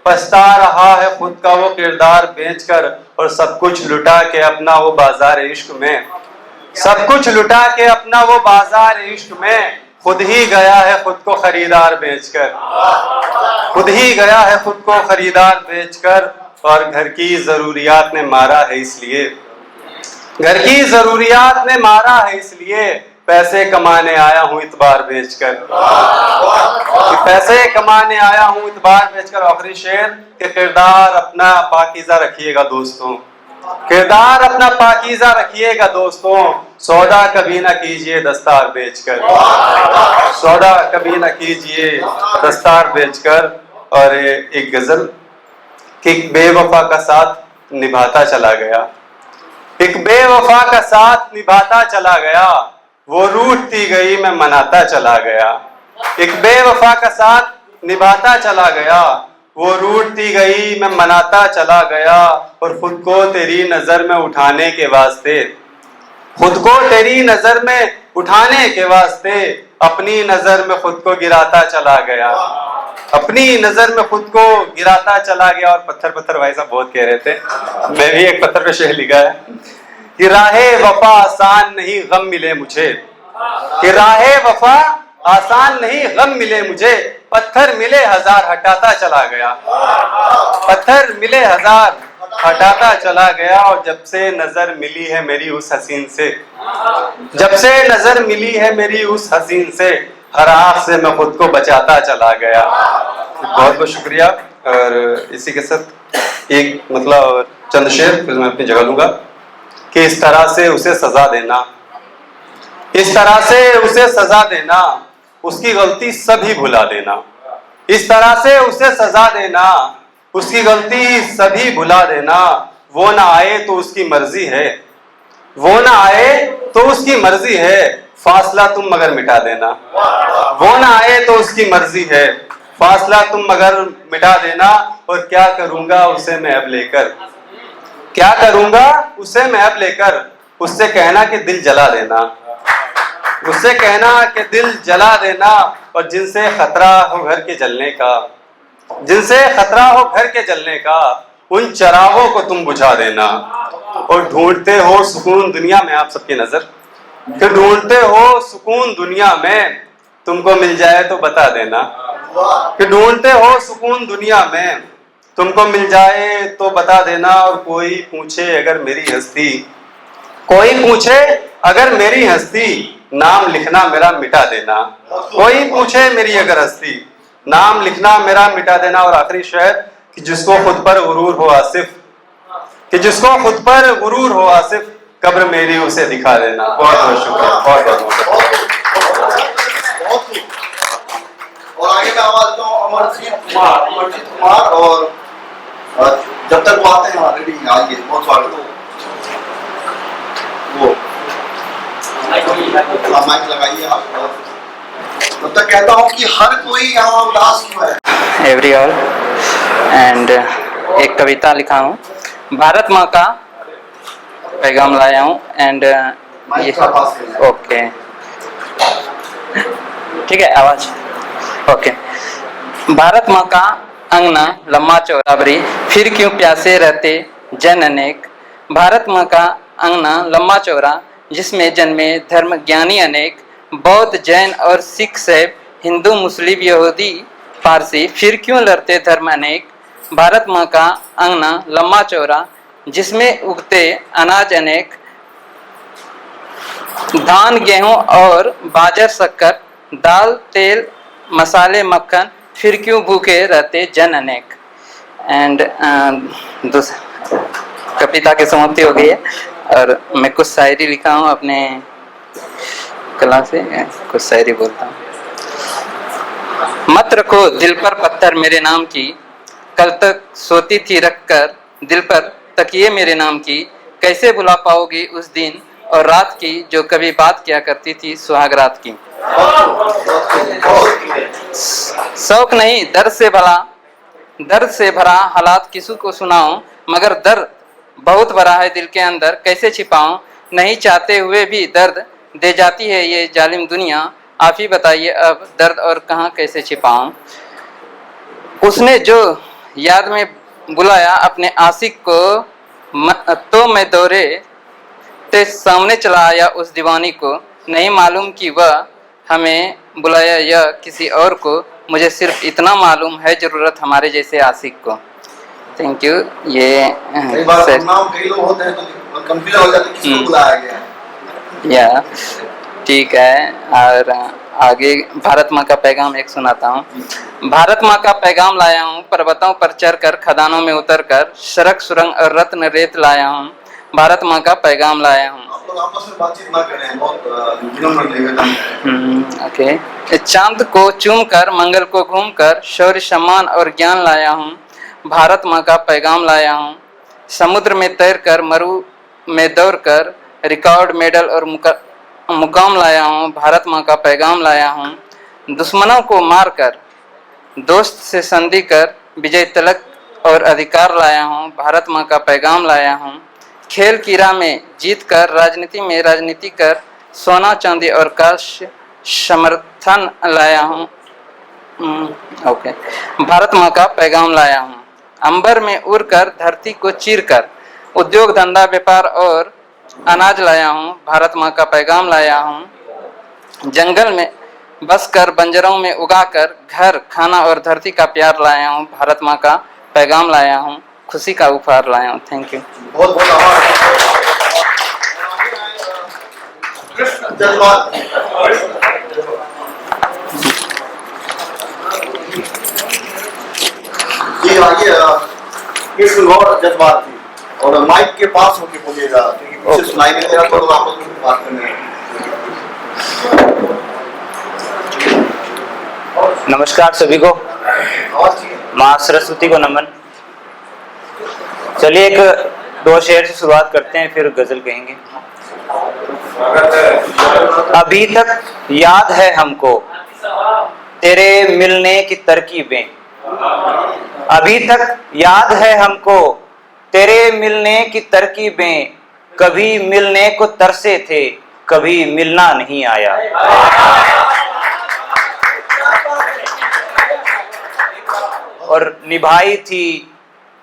पछता रहा है खुद का वो किरदार बेचकर, और सब कुछ लुटा के अपना वो बाजार इश्क में, सब कुछ लुटा के अपना वो बाजार इश्क में, खुद ही गया है खुद को खरीदार बेचकर, खुद ही गया है खुद को खरीदार बेचकर, और घर की जरूरियात ने मारा है इसलिए, घर की जरूरियात ने मारा है इसलिए, पैसे कमाने आया हूँ इतबार बेचकर, पैसे कमाने आया हूँ इतबार बेचकर। आखिरी शेर कि किरदार अपना पाकीज़ा रखिएगा दोस्तों, किरदार अपना पाकीज़ा रखिएगा दोस्तों, सौदा कभी ना कीजिए दस्तार बेचकर, सौदा कभी ना कीजिए दस्तार बेचकर। और एक गजल कि एक बेवफा का साथ निभाता चला गया, एक बेवफा का साथ निभाता चला गया, वो रूठती गई मैं मनाता चला गया। एक बेवफा का साथ निभाता चला गया, वो रूठती गई मैं मनाता चला गया। और खुद को तेरी नजर में उठाने के वास्ते, खुद को तेरी नजर में उठाने के वास्ते अपनी नजर में खुद को गिराता चला गया, अपनी नजर में खुद को गिराता चला गया। और पत्थर पत्थर भाई साहब बहुत कह रहे थे, मैं भी एक पत्थर पे शेर लिखा है कि राहे वफा आसान नहीं गम मिले मुझे, कि राहे वफा आसान नहीं गम मिले मुझे, पत्थर मिले हजार हटाता चला गया, पत्थर मिले हजार हटाता चला गया। और जब से नजर मिली है मेरी उस हसीन से, जब से नजर मिली है मेरी उस हसीन से, हर आँख से मैं खुद को बचाता चला गया। बहुत बहुत शुक्रिया। और इसी के साथ एक मतलब चंद शेर फिर मैं अपनी जगह लूंगा कि इस तरह से उसे सजा देना, इस तरह से उसे सजा देना, उसकी गलती सभी भुला देना, इस तरह से उसे सजा देना, उसकी गलती सभी भुला देना। वो ना आए तो उसकी मर्जी है, वो ना आए तो उसकी मर्जी है, फासला तुम मगर मिटा देना, वो ना आए तो उसकी मर्जी है, फासला तुम मगर मिटा देना। और क्या करूंगा उसे मैं अब लेकर, क्या करूंगा उसे मैं अब लेकर, उससे कहना कि दिल जला देना, उससे कहना कि दिल जला देना। और जिनसे खतरा हो घर के जलने का, जिनसे खतरा हो घर के जलने का, उन चरागों को तुम बुझा देना। और ढूंढते हो सुकून दुनिया में, आप सबकी नजर कि ढूंढते हो सुकून दुनिया में, तुमको मिल जाए तो बता देना, कि ढूंढते हो सुकून दुनिया में, तुमको मिल जाए तो बता देना। और कोई पूछे अगर मेरी हस्ती, कोई पूछे अगर मेरी हस्ती, नाम लिखना मेरा मिटा देना, कोई पूछे मेरी अगर हस्ती, नाम लिखना मेरा मिटा देना। और आखिरी शेर कि जिसको खुद पर गुरूर हो आसिफ, कि जिसको खुद पर गुरूर हो आसिफ, कब्र मेरी उसे दिखा देना। बहुत बहुत शुक्रिया, बहुत बहुत। और आगे मैं आवाज दूं अमरजीत कुमार। और जब तक वो आते हैं रेडी आइए, बहुत स्वागत है। वो माइक लगाइए आप। तब तक कहता हूँ कि हर कोई यहाँ उदास क्यों है। एवरी ऑल एंड एक कविता लिखा हूँ, भारत माँ का पैगाम लाया हूँ। एंड ये ओके, ठीक है आवाज ओके। भारत माँ का अंगना लम्बा चौड़ा बरी, फिर क्यों प्यासे रहते जन अनेक। भारत माँ का अंगना लम्बा चौड़ा, जिसमें जन्मे धर्म ज्ञानी अनेक। बौद्ध जैन और सिख सैब, हिंदू मुस्लिम यहूदी पारसी, फिर क्यों लड़ते धर्म अनेक। भारत माँ का अंगना लम्बा चौड़ा, जिसमें उगते अनाज अनेक। धान गेहूं और बाजर शक्कर, दाल तेल मसाले मक्खन, फिर क्यों भूखे रहते जन अनेक। एंड कविता की समाप्ति हो गई है। और मैं कुछ शायरी लिखा हूँ अपने कला से, कुछ शायरी बोलता हूँ। मत रखो दिल पर पत्थर मेरे नाम की, कल तक सोती थी रखकर दिल पर तकिए मेरे नाम की। कैसे भुला पाओगी उस दिन और रात की, जो कभी बात किया करती थी सुहाग रात की। शौक नहीं दर्द से भला, दर्द से भरा हालात किसी को सुनाऊं, मगर दर्द बहुत भरा है दिल के अंदर, कैसे छिपाऊं। नहीं चाहते हुए भी दर्द दे जाती है ये जालिम दुनिया, आप ही बताइए अब दर्द और कहाँ कैसे छिपाऊं। उसने जो याद में बुलाया अपने आशिक को, तो मैं दौरे ते सामने चला आया उस दीवानी को। नहीं मालूम कि वह हमें बुलाया या किसी और को, मुझे सिर्फ इतना मालूम है ज़रूरत हमारे जैसे आशिक को। Thank you. ये कई बार नाम कई लोग होते हैं तो कंफ्यूजन हो जाते हैं किसको बुलाया गया। या ठीक है। और आगे भारत माँ का पैगाम एक सुनाता हूँ। भारत माँ का पैगाम लाया हूँ, पर्वतों पर चढ़कर खदानों में उतरकर, सड़क सुरंग और रत्न रेत लाया हूँ। भारत माँ का पैगाम लाया हूँ। लोग आपस में बातचीत ना करें, बहुत विनम्र निवेदन है। ओके। चांद को चूमकर मंगल को घूमकर शौर्य सम्मान और ज्ञान लाया हूँ, भारत माँ का पैगाम लाया हूँ। समुद्र में तैरकर मरु में दौड़कर रिकॉर्ड मेडल और मुकाम लाया हूँ, भारत माँ का पैगाम लाया हूँ। दुश्मनों को मारकर दोस्त से संधि कर विजय तिलक और अधिकार लाया हूँ, भारत माँ का पैगाम लाया हूँ। खेल की राह में जीत कर राजनीति में राजनीति कर सोना चांदी और काश समर्थन लाया हूँ। ओके। भारत माँ का पैगाम लाया हूँ। अंबर में उड़कर धरती को चीरकर उद्योग धंधा व्यापार और अनाज लाया हूँ, भारत माँ का पैगाम लाया हूँ। जंगल में बसकर बंजरों में उगाकर घर खाना और धरती का प्यार लाया हूँ, भारत माँ का पैगाम लाया हूँ। खुशी का उपहार लाया हूँ। Thank you. बहुत बहुत आभार। जज्बात जी आगे कृष्ण गौर जज्बात थी और माइक के पास होके बोलिएगा क्योंकि पीछे सुनाई नहीं दे रहा, तो आपस में बात करने हैं। नमस्कार सभी को, माँ सरस्वती को नमन। चलिए एक दो शेर से शुरुआत करते हैं, फिर गजल कहेंगे। अभी तक याद है हमको तेरे मिलने की तरकीबें, अभी तक याद है हमको तेरे मिलने की तरकीबें, कभी मिलने को तरसे थे कभी मिलना नहीं आया। और निभाई थी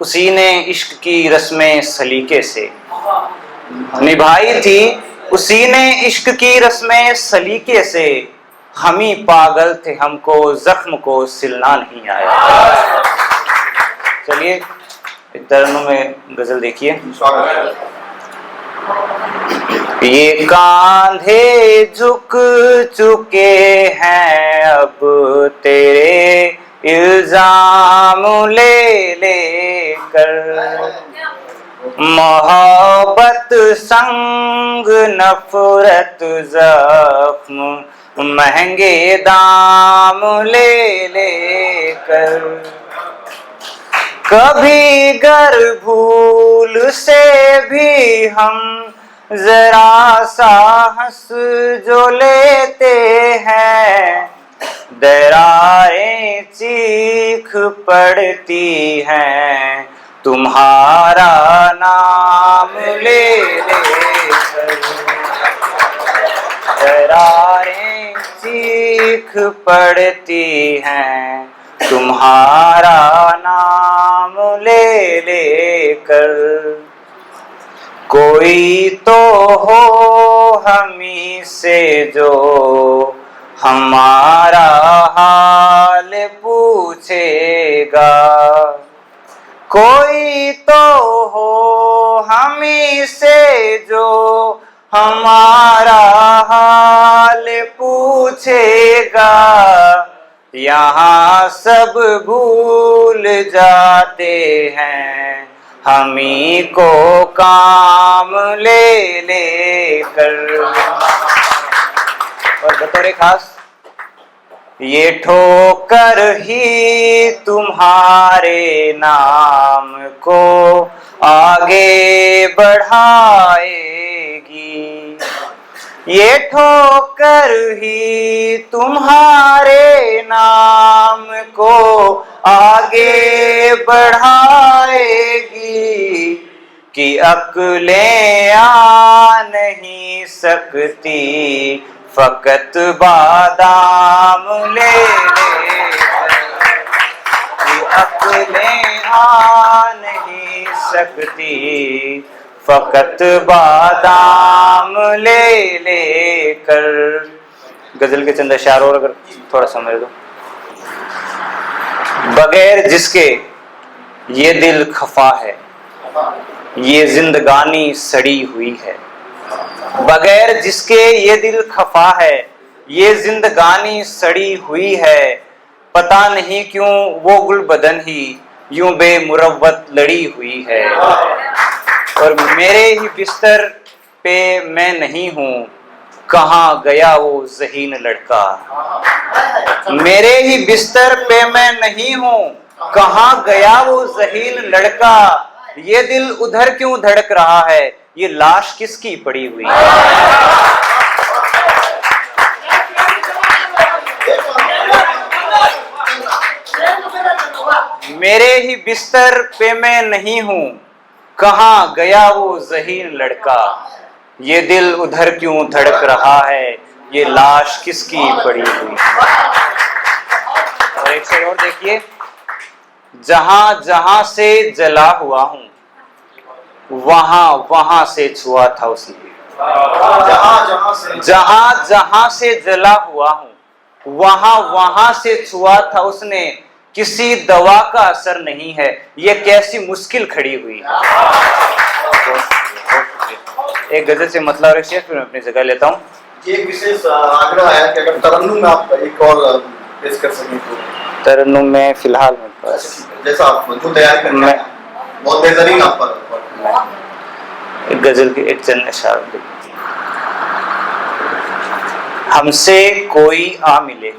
उसी ने इश्क की रस्में सलीके से, निभाई थी उसी ने इश्क की रस्में सलीके से, हम ही पागल थे हमको जख्म को सिलना नहीं आया। चलिए तरनों में गजल देखिए। ये कांधे झुक चुके हैं अब तेरे इल्जाम ले लेकर, मोहब्बत संग नफरत जख्म महंगे दाम ले लेकर, कभी गर भूल से भी हम जरा सा हंस जो लेते हैं, दरारें चीख पड़ती हैं तुम्हारा नाम ले लेकर, दरारें चीख पड़ती हैं तुम्हारा नाम ले लेकर। कोई तो हो हमी से जो हमारा हाल पूछेगा, कोई तो हो हमी से जो हमारा हाल पूछेगा, यहाँ सब भूल जाते हैं हमी को काम ले लेकर। और बतौर खास ये ठोकर ही तुम्हारे नाम को आगे बढ़ाएगी, ये ठोकर ही तुम्हारे नाम को आगे बढ़ाएगी, कि अक्लें आ नहीं सकती फकत बादाम ले लेकर, कि अक्लें आ नहीं सकती फकत बादाम ले लेकर। गजल के चंद अशार और अगर थोड़ा समझ दो। बगैर जिसके ये दिल खफा है, ये जिंदगानी सड़ी हुई है, बगैर जिसके ये दिल खफा है, ये जिंदगानी सड़ी हुई है, पता नहीं क्यों वो गुल बदन ही यूं बेमुरव्वत लड़ी हुई है। और मेरे ही बिस्तर पे मैं नहीं हूँ, कहाँ गया वो ज़हीन लड़का। मेरे ही बिस्तर पे मैं नहीं हूँ, कहाँ गया वो ज़हीन लड़का। ये दिल उधर क्यों धड़क रहा है, ये लाश किसकी पड़ी हुई है। मेरे ही बिस्तर पे मैं नहीं हूँ, कहाँ गया वो ज़हीन लड़का। ये दिल उधर क्यों धड़क रहा है, ये लाश किसकी पड़ी हुई। और एक शेर और देखिए, जहां जहां से जला हुआ हूँ, वहां वहां से छुआ था उसने। जहां जहां से जला हुआ हूँ, वहां वहां से छुआ था उसने। किसी दवा का असर नहीं है, ये कैसी मुश्किल खड़ी हुई। एक गजल से मतलब और एक शेर फिर मैं अपनी जगह लेता हूँ। ये एक विशेष आग्रह है कि अगर तरन्नुम में आप एक और पेश कर सकें तो। तरन्नुम में फिलहाल मेरे पास जैसा आप जो तैयार कर रहे हैं, बहुत बेहतरीन आप पर। एक गजल की एक चंद इशारा। हमसे कोई आ मिले,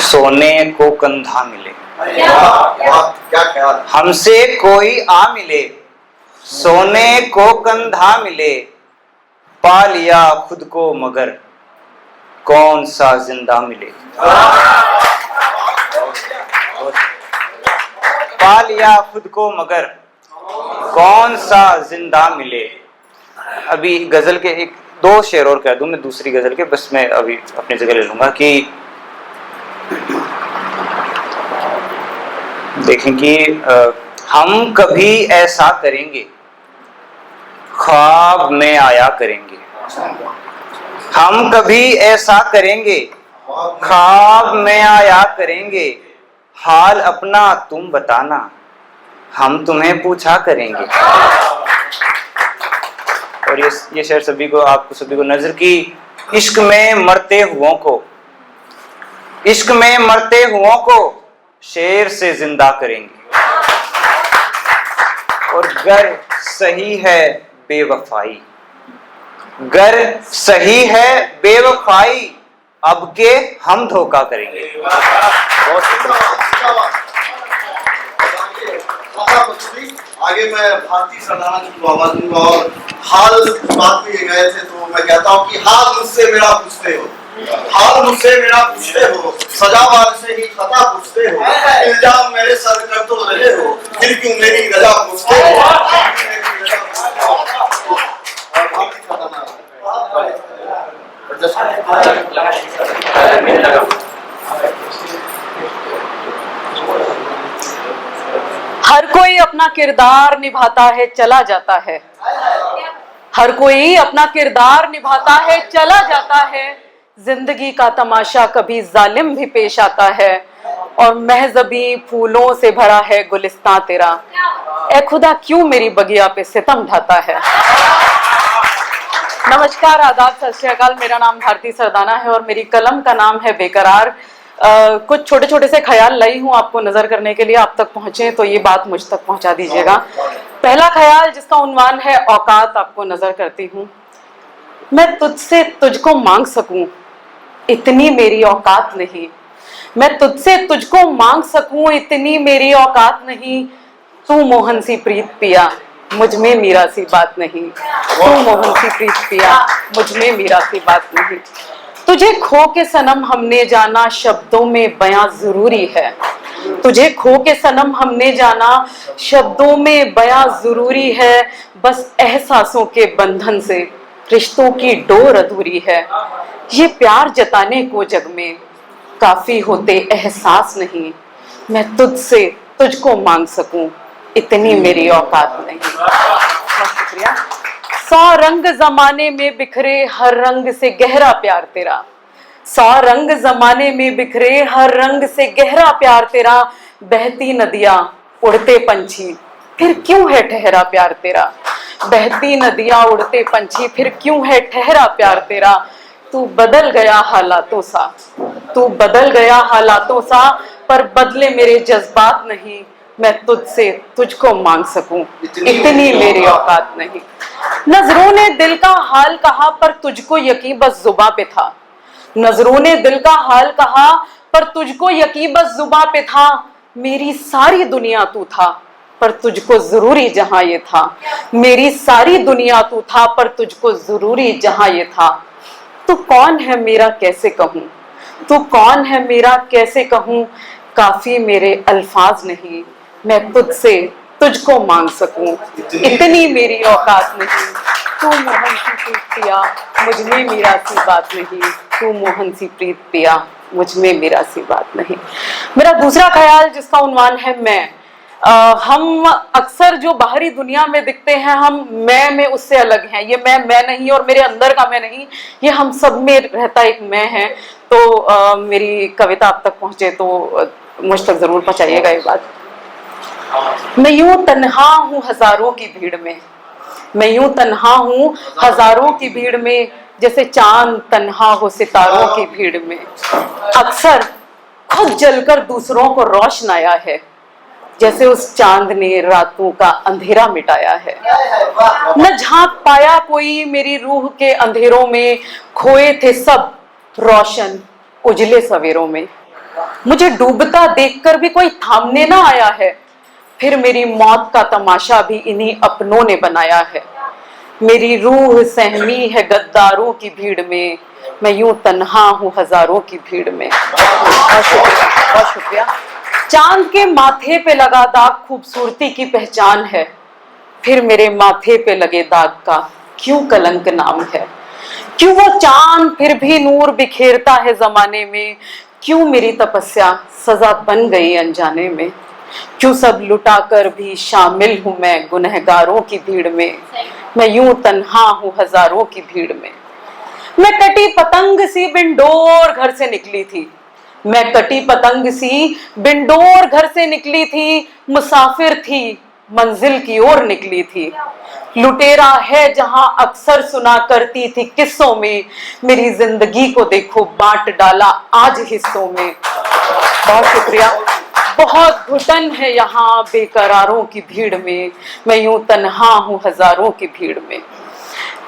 सोने को कंधा मिले। क्या ख्याल। हमसे कोई आ मिले, सोने को कंधा मिले। पा लिया खुद को मगर कौन सा जिंदा मिले। पा लिया खुद को मगर कौन सा जिंदा मिले। अभी गजल के एक दो शेर और कह दूं मैं दूसरी गजल के, बस मैं अभी अपनी जगह ले लूंगा कि देखें कि हम कभी ऐसा करेंगे, ख्वाब में आया करेंगे। हम कभी ऐसा करेंगे, ख्वाब में आया करेंगे। हाल अपना तुम बताना, हम तुम्हें पूछा करेंगे। और ये शेर सभी को, आपको सभी को नजर की। इश्क में मरते हुओं को, इश्क में मरते हुओं को शेर से जिंदा करेंगे। और गर सही है बेवफाई, गर सही है बेवफाई, अब के हम धोखा करेंगे। आगे मैं भारती सरदाना जी को आवाज दूंगा और हाल बात में ये गए थे तो मैं कहता हूँ कि हाल मुझसे मेरा पूछते हो, हाल मुझसे मेरा पूछते हो, सजावार से ही खता पूछते हो, इल्जाम मेरे सर कर तो रहे हो, फिर क्यों मेरी रजा पूछते हो। हर कोई अपना किरदार निभाता है चला जाता है, हर कोई अपना किरदार निभाता है चला जाता है। जिंदगी का तमाशा कभी जालिम भी पेश आता है, और महजबी फूलों से भरा है गुलिस्तां तेरा। ए खुदा क्यों मेरी बगिया पे सितम ढाता है। नमस्कार, आदाब, सत श्री अकाल। मेरा नाम भारती सरदाना है और मेरी कलम का नाम है बेकरार। कुछ छोटे छोटे से ख्याल लाई हूँ आपको नजर करने के लिए, आप तक पहुंचे तो ये बात मुझ तक पहुंचा दीजिएगा। पहला ख्याल जिसका उन्वान है औकात, आपको नजर करती हूँ। मैं तुझसे तुझको मांग सकूं, इतनी मेरी औकात नहीं। मैं तुझसे तुझको मांग सकूं, इतनी मेरी औकात नहीं। तू मोहन सी प्रीत पिया, मुझ में मीरा सी बात नहीं। तू मोहन सी प्रीत पिया, मुझ में मीरा सी बात नहीं। तुझे खो के सनम हमने जाना, शब्दों में बयां जरूरी है। तुझे खो के सनम हमने जाना, शब्दों में बयां जरूरी है। बस एहसासों के बंधन से रिश्तों की डोर अधूरी है। ये प्यार जताने को जग में काफी होते एहसास नहीं। मैं तुझसे तुझको मांग सकूं, इतनी मेरी औकात नहीं। बहुत शुक्रिया। 100 रंग जमाने में बिखरे, हर रंग से गहरा प्यार तेरा। 100 रंग जमाने में बिखरे, हर रंग से गहरा प्यार तेरा। बहती नदियां, उड़ते पंछी, फिर क्यों है ठहरा प्यार तेरा। बहती नदियां, उड़ते पंछी, फिर क्यों है ठहरा प्यार तेरा। तू बदल गया हालातों सा, तू बदल गया हालातों सा, पर बदले मेरे जज्बात नहीं। मैं तुझसे तुझको मांग सकूं, इतनी मेरी औकात नहीं। नजरों ने दिल का हाल कहा पर तुझको यकीन बस जुबां पे था। नजरों ने दिल का हाल कहा पर तुझको यकीन बस जुबां पे था। मेरी सारी दुनिया तू था पर तुझको जरूरी जहां ये था। मेरी सारी दुनिया तू था पर तुझको जरूरी जहां ये था। तू कौन है मेरा कैसे कहूं, तू कौन है मेरा कैसे कहूं, काफी मेरे अल्फाज नहीं, मैं तुझसे तुझको मांग सकूं, इतनी मेरी औकात नहीं। तू मोहन सी प्रीत पिया मुझ में मेरा सी बात नहीं, तू मोहन सी प्रीत पिया मुझ में मेरा सी बात नहीं। मेरा दूसरा ख्याल जिसका उन्वान है मैं। हम अक्सर जो बाहरी दुनिया में दिखते हैं हम मैं में उससे अलग हैं। ये मैं नहीं और मेरे अंदर का मैं नहीं, ये हम सब में रहता एक मैं है। तो मेरी कविता आप तक पहुंचे तो मुझ तक जरूर पहुंचाइएगा ये बात। मैं यूं तन्हा हूँ हजारों की भीड़ में, मैं यूं तन्हा हूँ हजारों की भीड़ में, जैसे चांद तन्हा हो सितारों की भीड़ में। अक्सर खुद जलकर दूसरों को रोशनाया है, जैसे उस चांद ने रातों का अंधेरा मिटाया है। न झांक पाया कोई मेरी रूह के अंधेरों में, खोए थे सब रोशन उजले सवेरों में। मुझे डूबता देखकर भी कोई थामने ना आया है, फिर मेरी मौत का तमाशा भी इन्हीं अपनों ने बनाया है। मेरी रूह सहमी है गद्दारों की भीड़ में, मैं यूं तन्हा हूँ हजारों की भीड़ में। बहुत शुक्रिया, बहुत शुक्रिया। चांद के माथे पे लगा दाग खूबसूरती की पहचान है, फिर मेरे माथे पे लगे दाग का क्यों कलंक नाम है। क्यों वो चांद फिर भी नूर बिखेरता है जमाने में, क्यों मेरी तपस्या सजा बन गई अनजाने में। क्यों सब लुटा कर भी शामिल हूं मैं गुनहगारों की भीड़ में, मैं यूं तन्हा हूं हजारों की भीड़ में। मैं कटी पतंग सी बिंडोर घर से निकली थी, मैं कटी पतंग सी बिंडोर घर से निकली थी, मुसाफिर थी मंजिल की ओर निकली थी। लुटेरा है जहां अक्सर सुना करती थी किस्सों में, मेरी जिंदगी को देखो बांट डाला आज हिस्सों में। बहुत शुक्रिया। बहुत घुटन है यहाँ बेकरारों की भीड़ में, मैं यूं तन्हा हूँ हजारों की भीड़ में।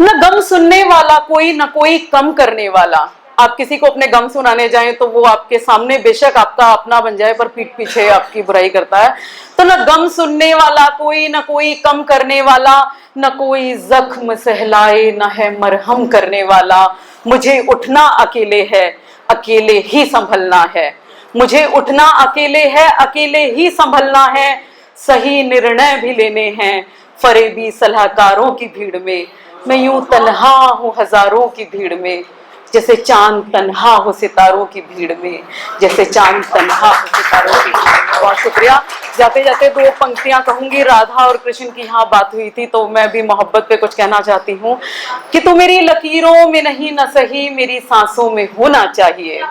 न गम सुनने वाला कोई, न कोई कम करने वाला। आप किसी को अपने गम सुनाने जाएं तो वो आपके सामने बेशक आपका अपना बन जाए पर पीठ पीछे आपकी बुराई करता है। तो न गम सुनने वाला कोई, न कोई कम करने वाला, न कोई जख्म सहलाए, न है मरहम करने वाला। मुझे उठना अकेले है, अकेले ही संभलना है। मुझे उठना अकेले है, अकेले ही संभलना है। सही निर्णय भी लेने हैं फरेबी सलाहकारों की भीड़ में, मैं यूं तन्हा हूँ हजारों की भीड़ में, जैसे चांद तन्हा हो सितारों की भीड़ में, जैसे चांद तन्हा हो सितारों की भीड़ में। बहुत शुक्रिया। जाते जाते दो पंक्तियां कहूंगी। राधा और कृष्ण की यहाँ बात हुई थी तो मैं भी मोहब्बत पे कुछ कहना चाहती हूँ कि तू मेरी लकीरों में नहीं न सही मेरी सांसों में होना चाहिए।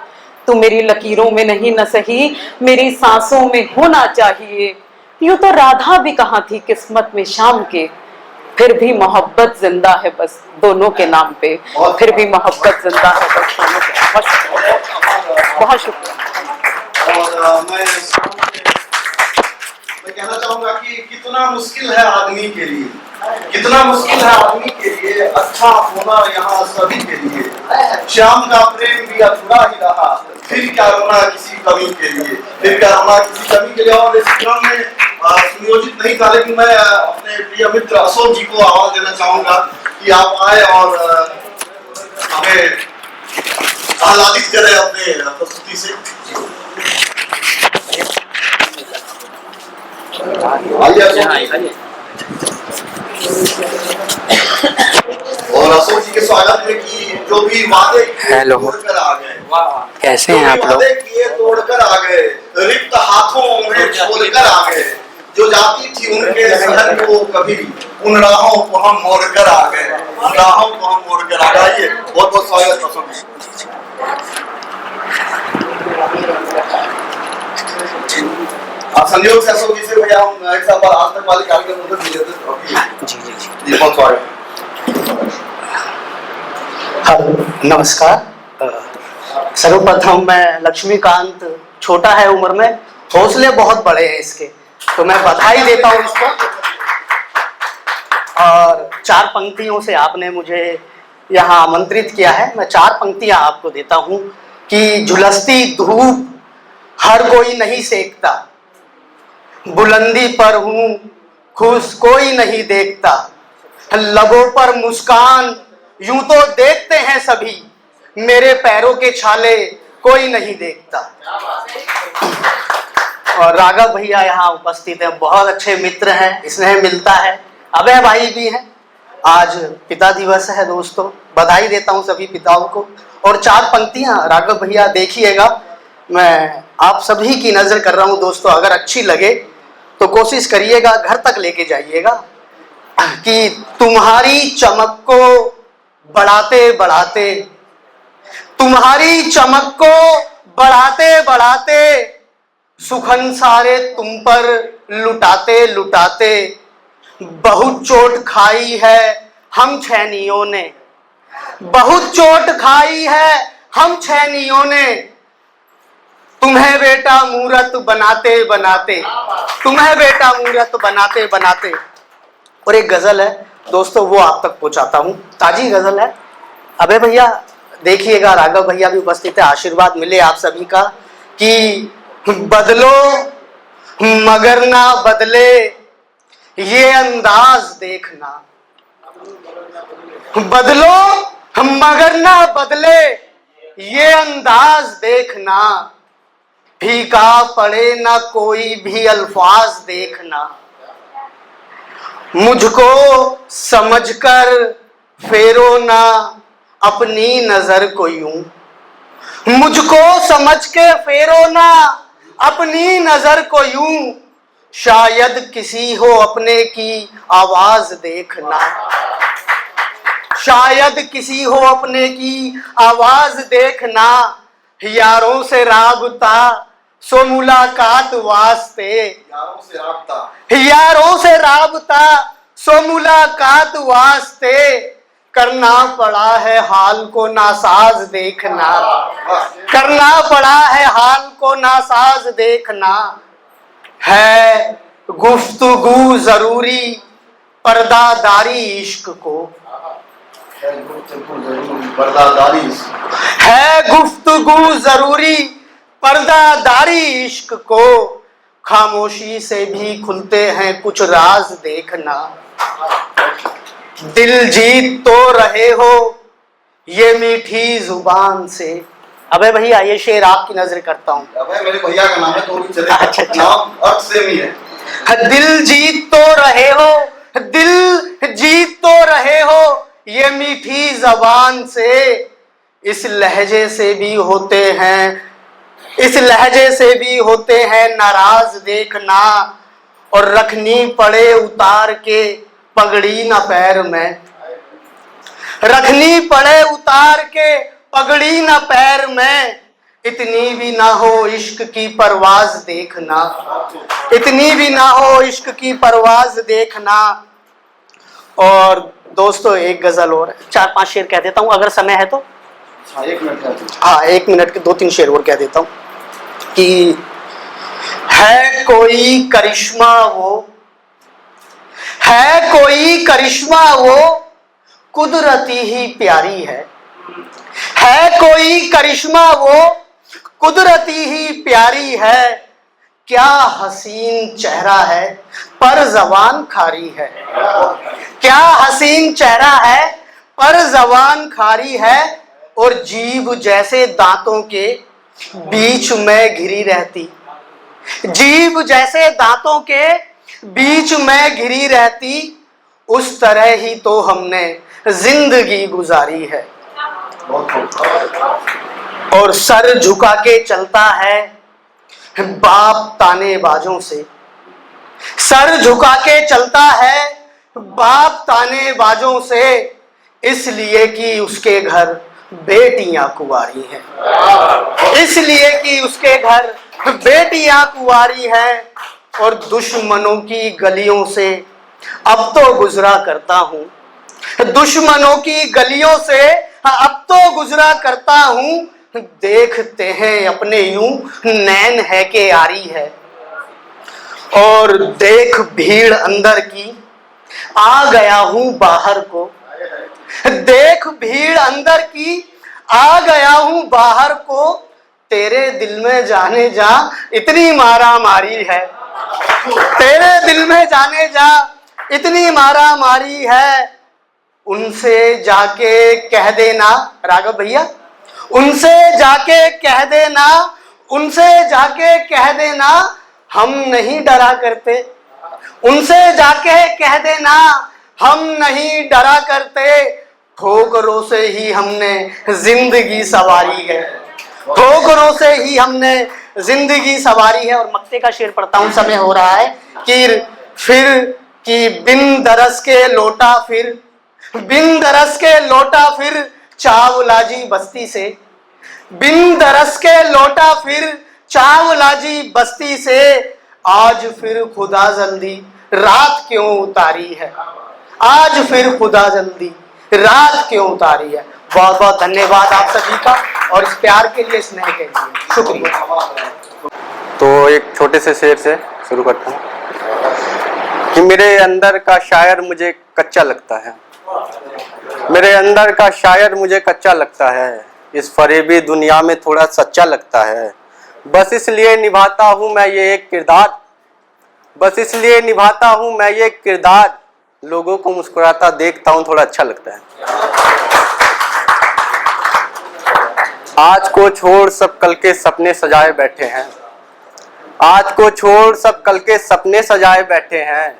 तू मेरी लकीरों में नहीं न सही मेरी सांसों में होना चाहिए। यूं तो राधा भी कहाँ थी किस्मत में शाम के, फिर भी मोहब्बत जिंदा है बस दोनों के नाम पे, फिर भी मोहब्बत जिंदा है बस दोनों के नाम। बहुत शुक्रिया। और मैं कहना चाहूंगा कि कितना मुश्किल है आदमी के लिए, कितना मुश्किल है आदमी के लिए अच्छा होना यहाँ सभी के लिए। श्याम का प्रेम भी अधूरा ही रहा, फिर क्या रोना किसी कमी के लिए, फिर क्या रोना किसी कमी के लिए। और इस क्रम में सुनियोजित नहीं था लेकिन मैं अपने प्रिय मित्र अशोक जी को आवाज देना चाहूंगा कि आप आए और हमें आह्लादित करें अपने प्रस्तुति से। और अशोक जी के स्वागत में कि जो भी वादे हेलो तोड़कर आ गए, कैसे हैं आप लोग? वादे किए तोड़कर आ गए, रिक्त हाथों में छोड़कर आ गए। जो जाती थी उनके शहर को कभी उन राहों को हम मोड़कर आ गए, उन राहों को हम मोड़कर आ गए। बहुत बहुत स्वागत अशोक जी। आप संयोग से अशोक जी से भैया हम एक साथ आज तक वाले कार्यक्रम में मिले थे। जी जी जी जी बहुत स्वागत। हेलो, नमस्कार। सर्वप्रथम मैं लक्ष्मीकांत, छोटा है उम्र में, हौसले बहुत बड़े हैं इसके। तो मैं बधाई देता हूँ इसको। और 4 पंक्तियों से आपने मुझे यहाँ आमंत्रित किया है, मैं 4 पंक्तियां आपको देता हूँ कि झुलसती धूप हर कोई नहीं सेकता, बुलंदी पर हूँ खुश कोई नहीं देखता, लबों पर मुस्कान यूं तो देखते हैं सभी, मेरे पैरों के छाले कोई नहीं देखता। और राघव भैया यहाँ उपस्थित हैं, बहुत अच्छे मित्र हैं, स्नेह मिलता है। अभय भाई भी हैं। आज पिता दिवस है दोस्तों, बधाई देता हूँ सभी पिताओं को। और 4 पंक्तियां राघव भैया देखिएगा, मैं आप सभी की नजर कर रहा हूँ दोस्तों, अगर अच्छी लगे तो कोशिश करिएगा, घर तक लेके जाइएगा। कि तुम्हारी चमक को बढ़ाते बढ़ाते, तुम्हारी चमक को बढ़ाते बढ़ाते, सुखन सारे तुम पर लुटाते लुटाते, बहुत चोट खाई है हम छैनियों ने, बहुत चोट खाई है हम छैनियों ने, तुम्हें बेटा मूरत बनाते बनाते, तुम्हें बेटा मूरत बनाते बनाते। और एक गजल है दोस्तों, वो आप तक पहुंचाता हूं, ताजी गजल है। अबे भैया देखिएगा, राघव भैया भी उपस्थित है, आशीर्वाद मिले आप सभी का कि बदलो मगर ना बदले ये अंदाज देखना, बदलो मगर ना बदले ये अंदाज देखना, फीका पड़े ना कोई भी अल्फाज देखना, मुझको समझकर फेरो ना अपनी नजर को यूं, मुझको समझ के फेरो ना अपनी नजर को यूं, शायद किसी हो अपने की आवाज देखना, शायद किसी हो अपने की आवाज देखना, यारों से राबता सो मुलाकात वास्ते, यारों से राबता, यारों से राबता सो मुलाकात वास्ते, करना पड़ा है हाल को नासाज देखना, करना पड़ा है हाल को नासाज देखना, है गुफ्तगू जरूरी पर्दादारी इश्क को, पर्दादारी है गुफ्तगू जरूरी पर्दादारी इश्क को, खामोशी से भी खुलते हैं कुछ राज देखना, दिल जीत तो रहे हो ये मीठी जुबान से। अबे भैया ये शेर आपकी नजर करता हूँ। अबे मेरे भैया का नाम है तो भी चलेगा। अच्छा। नाम अर्थ सेम ही है। दिल जीत तो रहे हो, दिल जीत तो रहे हो ये मीठी जबान से, इस लहजे से भी होते हैं, इस लहजे से भी होते हैं नाराज देखना, और रखनी पड़े उतार के पगड़ी ना पैर में, रखनी पड़े उतार के पगड़ी ना पैर में, इतनी भी ना हो इश्क की परवाज देखना, इतनी भी ना हो इश्क की परवाज देखना। और दोस्तों एक गजल और 4-5 शेर कह देता हूँ अगर समय है तो। हाँ 1 मिनट। हाँ 1 मिनट के 2-3 शेर और कह देता हूँ कि है कोई करिश्मा वो, है कोई करिश्मा वो कुदरती ही प्यारी है कोई करिश्मा वो कुदरती ही प्यारी है, क्या हसीन चेहरा है पर जबान खारी है, क्या हसीन चेहरा है पर जबान खारी है, और जीभ जैसे दांतों के बीच में घिरी रहती, जीभ जैसे दांतों के बीच में घिरी रहती, उस तरह ही तो हमने जिंदगी गुजारी है, और सर झुका के चलता है बाप ताने बाजों से, सर झुका के चलता है बाप ताने बाजों से, इसलिए कि उसके घर बेटियां कुंवारी हैं, इसलिए कि उसके घर बेटियां कुंवारी हैं, और दुश्मनों की गलियों से अब तो गुजरा करता हूँ, दुश्मनों की गलियों से अब तो गुजरा करता हूँ, देखते हैं अपने यूं नैन है के आरी है, और देख भीड़ अंदर की, आ गया हूं बाहर को। देख भीड़ अंदर की, आ गया हूं बाहर को। तेरे दिल में जाने जा इतनी मारा मारी है। तेरे दिल में जाने जा इतनी मारा मारी है। उनसे जाके कह देना, राघव भैया, उनसे जाके कह देना, उनसे जाके कह देना हम नहीं डरा करते। उनसे जाके कह देना हम नहीं डरा करते। ठोकरों से ही हमने जिंदगी सवारी है। ठोकरों से ही हमने जिंदगी सवारी है। और मक्ते का शेर पढ़ता हूं, समय हो रहा है। कि बिन दरस के लोटा फिर, बिन दरस के लोटा फिर चावलाजी बस्ती से। बिन दरस के लोटा फिर चावलाजी बस्ती से। आज फिर खुदा जल्दी रात क्यों उतारी है। आज फिर खुदा जल्दी रात क्यों उतारी है। बहुत बहुत धन्यवाद आप सभी का, और इस प्यार के लिए, स्नेह के लिए शुक्रिया। तो एक छोटे से शेर से शुरू करता हूँ कि मेरे अंदर का शायर मुझे कच्चा लगता है। मेरे अंदर का शायर मुझे कच्चा लगता है। इस फरेबी दुनिया में थोड़ा सच्चा लगता है। बस इसलिए निभाता हूँ मैं ये एक किरदार। बस इसलिए निभाता हूँ मैं ये किरदार। लोगों को मुस्कुराता देखता हूँ, थोड़ा अच्छा लगता है। आज को छोड़ सब कल के सपने सजाए बैठे हैं। आज को छोड़ सब कल के सपने सजाए बैठे हैं।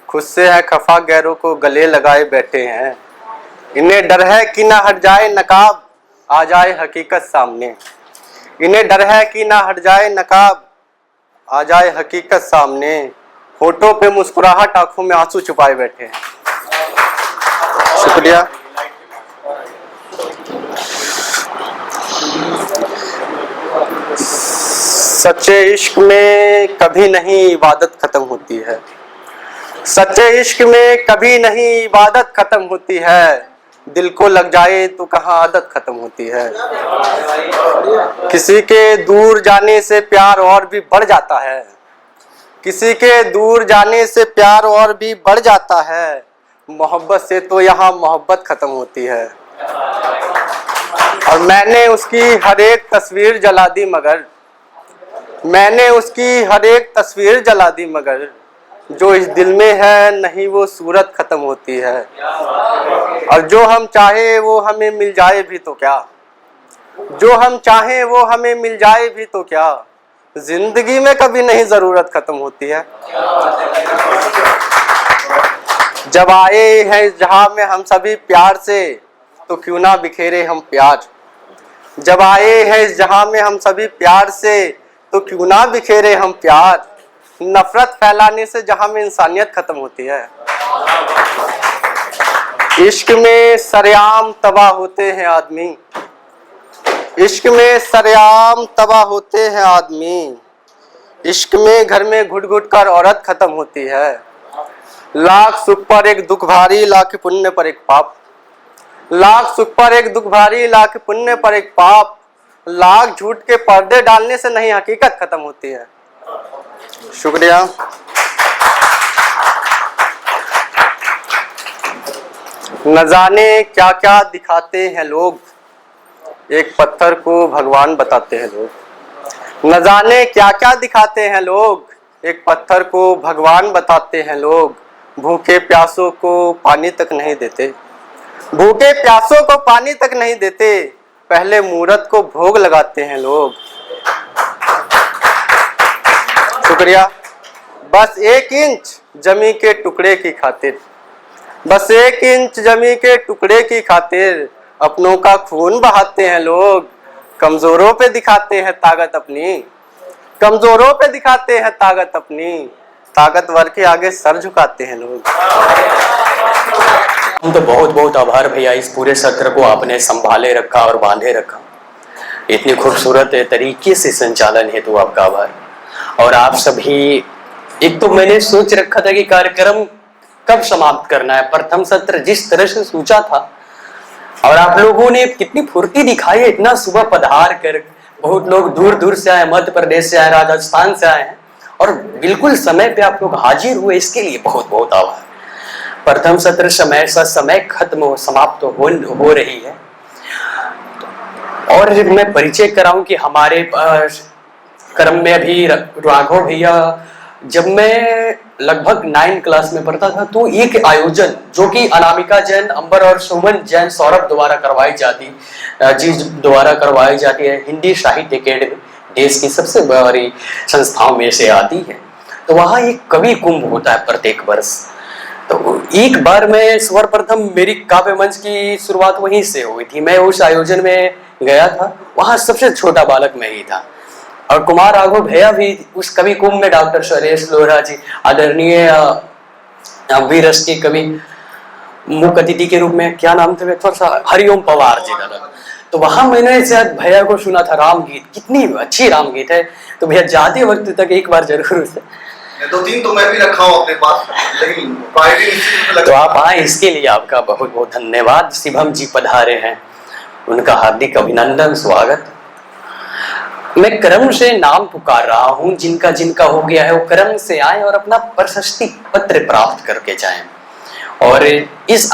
खुद से है खफा, गैरों को गले लगाए बैठे हैं। इन्हें डर है कि ना हट जाए नकाब, आ जाए हकीकत सामने। इन्हें डर है कि ना हट जाए नकाब, आ जाए हकीकत सामने। होठों पे मुस्कुराहट, आंखों में आंसू छुपाए बैठे हैं। शुक्रिया। सच्चे इश्क में कभी नहीं इबादत खत्म होती है। सच्चे इश्क में कभी नहीं इबादत खत्म होती है। दिल को लग जाए तो कहाँ आदत खत्म होती है। किसी के दूर जाने से प्यार और भी बढ़ जाता है। किसी के दूर जाने से प्यार और भी बढ़ जाता है। मोहब्बत से तो यहाँ मोहब्बत खत्म होती है। और मैंने उसकी हर एक तस्वीर जला दी मगर, मैंने उसकी हर एक तस्वीर जला दी मगर, जो इस दिल में है नहीं वो सूरत खत्म होती है। और जो हम चाहे वो हमें मिल जाए भी तो क्या, जो हम चाहे वो हमें मिल जाए भी तो क्या, जिंदगी में कभी नहीं जरूरत खत्म होती है। जब आए हैं इस जहां में हम सभी प्यार से, तो क्यों ना बिखेरे हम प्यार। जब आए हैं इस जहां में हम सभी प्यार से, तो क्यों ना बिखेरे हम प्यार। नफरत फैलाने से जहां में इंसानियत खत्म होती है। इश्क में सरेआम तबाह होते हैं आदमी। इश्क में सरेआम तबाह होते हैं आदमी। इश्क में घर में घुट घुट कर औरत खत्म होती है। लाख सुख पर एक दुख भारी, लाख पुण्य पर एक पाप। लाख सुख पर एक दुख भारी, लाख पुण्य पर एक पाप। लाख झूठ के पर्दे डालने से नहीं हकीकत खत्म होती है। शुक्रिया। न जाने क्या क्या दिखाते हैं लोग, एक पत्थर को भगवान बताते हैं लोग। न जाने क्या क्या दिखाते हैं लोग, एक पत्थर को भगवान बताते हैं लोग। भूखे प्यासों को पानी तक नहीं देते। भूखे प्यासों को पानी तक नहीं देते। पहले मूरत को भोग लगाते हैं लोग। शुक्रिया। बस 1 इंच जमी के टुकड़े की खातिर, बस 1 इंच जमी के टुकड़े की खातिर अपनों का खून बहाते हैं लोग। कमजोरों पे दिखाते हैं ताकत अपनी, कमजोरों पे दिखाते हैं ताकत अपनी। ताकतवर के आगे सर झुकाते हैं लोग। हम तो बहुत बहुत आभार भैया, इस पूरे सत्र को आपने संभाले रखा और बांधे रखा। इतनी खूबसूरत तरीके से संचालन हेतु आपका आभार। और आप सभी, एक तो मैंने सोच रखा था कि कार्यक्रम कब समाप्त करना है, प्रथम सत्र जिस तरह से सोचा था, और आप लोगों ने कितनी फुर्ती दिखाई है। इतना सुबह पधार कर, बहुत लोग दूर दूर से आए, मध्य प्रदेश से आए, राजस्थान से आए हैं, और बिल्कुल समय पे आप लोग हाजिर हुए, इसके लिए बहुत बहुत आभार। प्रथम सत्र समय खत्म हो समाप्त हो रही है और मैं परिचय कराऊं कि हमारे क्रम में अभी राघव भैया, जब मैं लगभग 9 क्लास में पढ़ता था तो एक आयोजन जो कि अनामिका जैन, अंबर और सुमन जैन सौरभ द्वारा करवाई जाती है, हिंदी साहित्य अकेडमी देश की सबसे बड़ी संस्थाओं में से आती है। तो वहाँ एक कवि कुंभ होता है प्रत्येक वर्ष। तो एक बार मैं सर्वप्रथम मेरी काव्य मंच की शुरुआत वहीं से हुई थी। मैं उस आयोजन में गया था, वहाँ सबसे छोटा बालक मैं ही था और कुमार राघव भैया भी उस कवि कुंभ में, डॉक्टर सुरेश लोहरा जी आदरणीय वीरस के कवि मुख्य अतिथि के रूप में, क्या नाम थे, हरिओम पवार जी का। तो वहां मैंने शायद भैया को सुना था राम गीत, कितनी अच्छी राम गीत है। तो भैया जाते वक्त तक एक बार जरूर उसे 2-3 तो मैं भी रखा हूँ अपने पास, लेकिन तो आप आए, इसके लिए आपका बहुत बहुत धन्यवाद। शिवम जी पधारे हैं, उनका हार्दिक अभिनंदन, स्वागत। मैं क्रम से नाम पुकार रहा हूं, जिनका जिनका हो गया है वो क्रम से आए और अपना प्रशस्ति पत्र प्राप्त करके जाएं। और इस